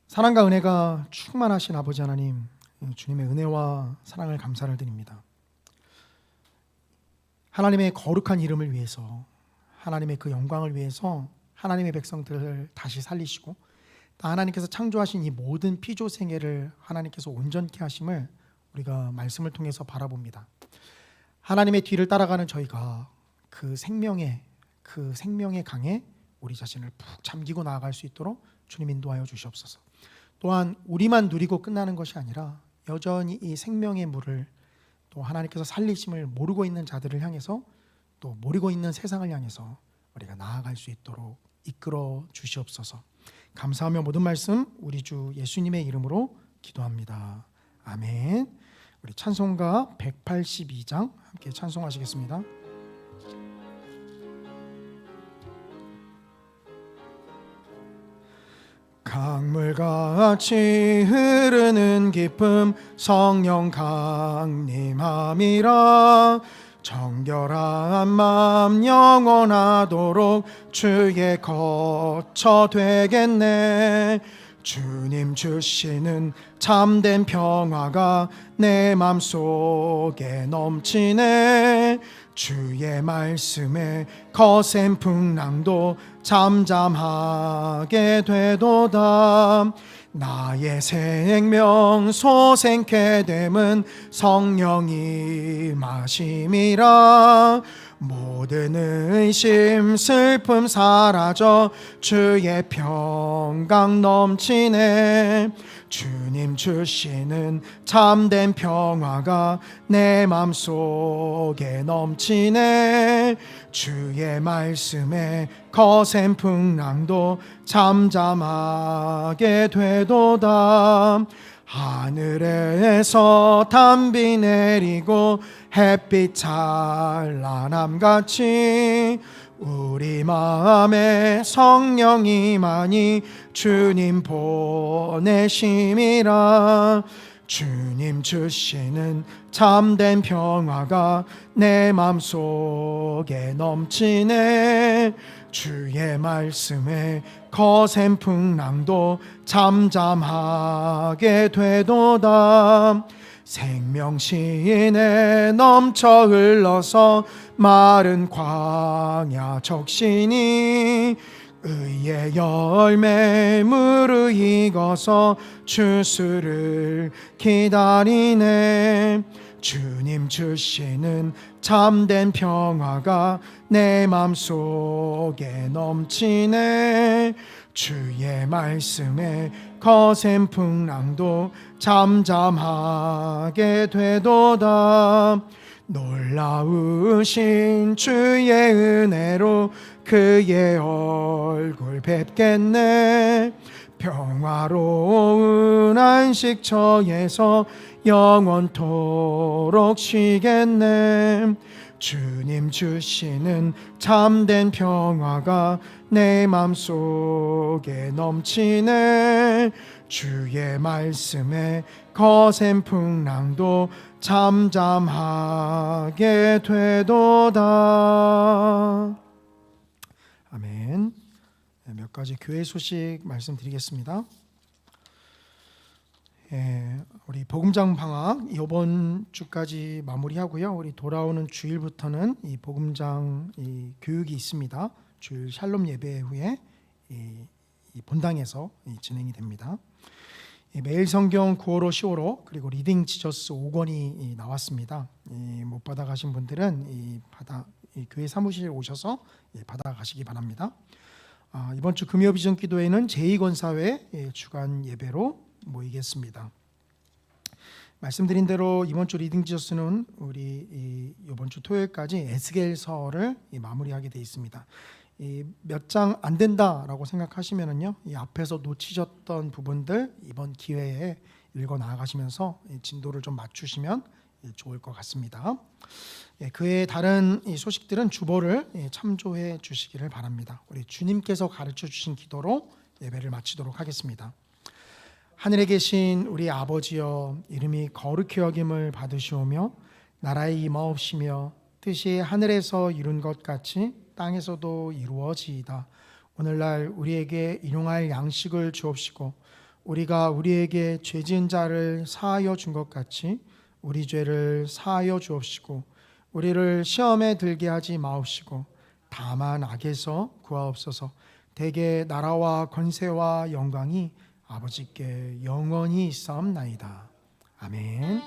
사랑과 은혜가 충만하신 아버지 하나님, 주님의 은혜와 사랑을 감사를 드립니다. 하나님의 거룩한 이름을 위해서, 하나님의 그 영광을 위해서 하나님의 백성들을 다시 살리시고 하나님께서 창조하신 이 모든 피조 생애를 하나님께서 온전케 하심을 우리가 말씀을 통해서 바라봅니다. 하나님의 뒤를 따라가는 저희가 그 생명의 강에 우리 자신을 푹 잠기고 나아갈 수 있도록 주님 인도하여 주시옵소서. 또한 우리만 누리고 끝나는 것이 아니라 여전히 이 생명의 물을 또 하나님께서 살리심을 모르고 있는 자들을 향해서 또 모르고 있는 세상을 향해서 우리가 나아갈 수 있도록 이끌어 주시옵소서. 감사하며 모든 말씀 우리 주 예수님의 이름으로 기도합니다. 아멘. 우리 찬송가 182장 함께 찬송하시겠습니다. 강물같이 흐르는 기쁨 성령 강림함이라. 정결한 마음 영원하도록 주의 거처 되겠네. 주님 주시는 참된 평화가 내 맘속에 넘치네. 주의 말씀에 거센 풍랑도 잠잠하게 되도다. 나의 생명 소생케 됨은 성령이 마심이라. 모든 의심 슬픔 사라져 주의 평강 넘치네. 주님 주시는 참된 평화가 내 맘속에 넘치네. 주의 말씀에 거센 풍랑도 잠잠하게 되도다. 하늘에서 단비 내리고 햇빛 찬란함같이 우리 마음에 성령이 많이 주님 보내심이라. 주님 주시는 참된 평화가 내 맘속에 넘치네. 주의 말씀에 거센 풍랑도 잠잠하게 되도다. 생명신에 넘쳐 흘러서 마른 광야 적시니 의의 열매 무르익어서 추수를 기다리네. 주님 주시는 참된 평화가 내 맘속에 넘치네. 주의 말씀에 거센 풍랑도 잠잠하게 되도다. 놀라우신 주의 은혜로 그의 얼굴 뵙겠네. 평화로운 안식처에서 영원토록 쉬겠네. 주님 주시는 참된 평화가 내 맘속에 넘치네. 주의 말씀에 거센 풍랑도 잠잠하게 되도다. 아멘. 몇 가지 교회 소식 말씀드리겠습니다. 우리 복음장 방학 이번 주까지 마무리하고요. 우리 돌아오는 주일부터는 이 복음장 교육이 있습니다. 주일 샬롬 예배 후에 이 본당에서 진행이 됩니다. 매일 성경 9월호 10월호 그리고 리딩 지저스 5권이 나왔습니다. 못 받아가신 분들은 이 교회 사무실에 오셔서 받아가시기 바랍니다. 이번 주 금요 비전 기도회는 제2권사회 주간 예배로 모이겠습니다. 말씀드린 대로 이번 주 리딩 지저스는 우리 이번 주 토요일까지 에스겔서를 마무리하게 되어 있습니다. 몇 장 안 된다라고 생각하시면은요, 이 앞에서 놓치셨던 부분들 이번 기회에 읽어 나아가시면서 진도를 좀 맞추시면 좋을 것 같습니다. 그의 다른 소식들은 주보를 참조해 주시기를 바랍니다. 우리 주님께서 가르쳐 주신 기도로 예배를 마치도록 하겠습니다. 하늘에 계신 우리 아버지여, 이름이 거룩히 여김을 받으시오며 나라의 임하옵시며 뜻이 하늘에서 이룬 것 같이 땅에서도 이루어지이다. 오늘날 우리에게 일용할 양식을 주옵시고 우리가 우리에게 죄 지은 자를 사하여 준 것 같이 우리 죄를 사하여 주옵시고 우리를 시험에 들게 하지 마옵시고 다만 악에서 구하옵소서. 대개 나라와 권세와 영광이 아버지께 영원히 있사옵나이다. 아멘.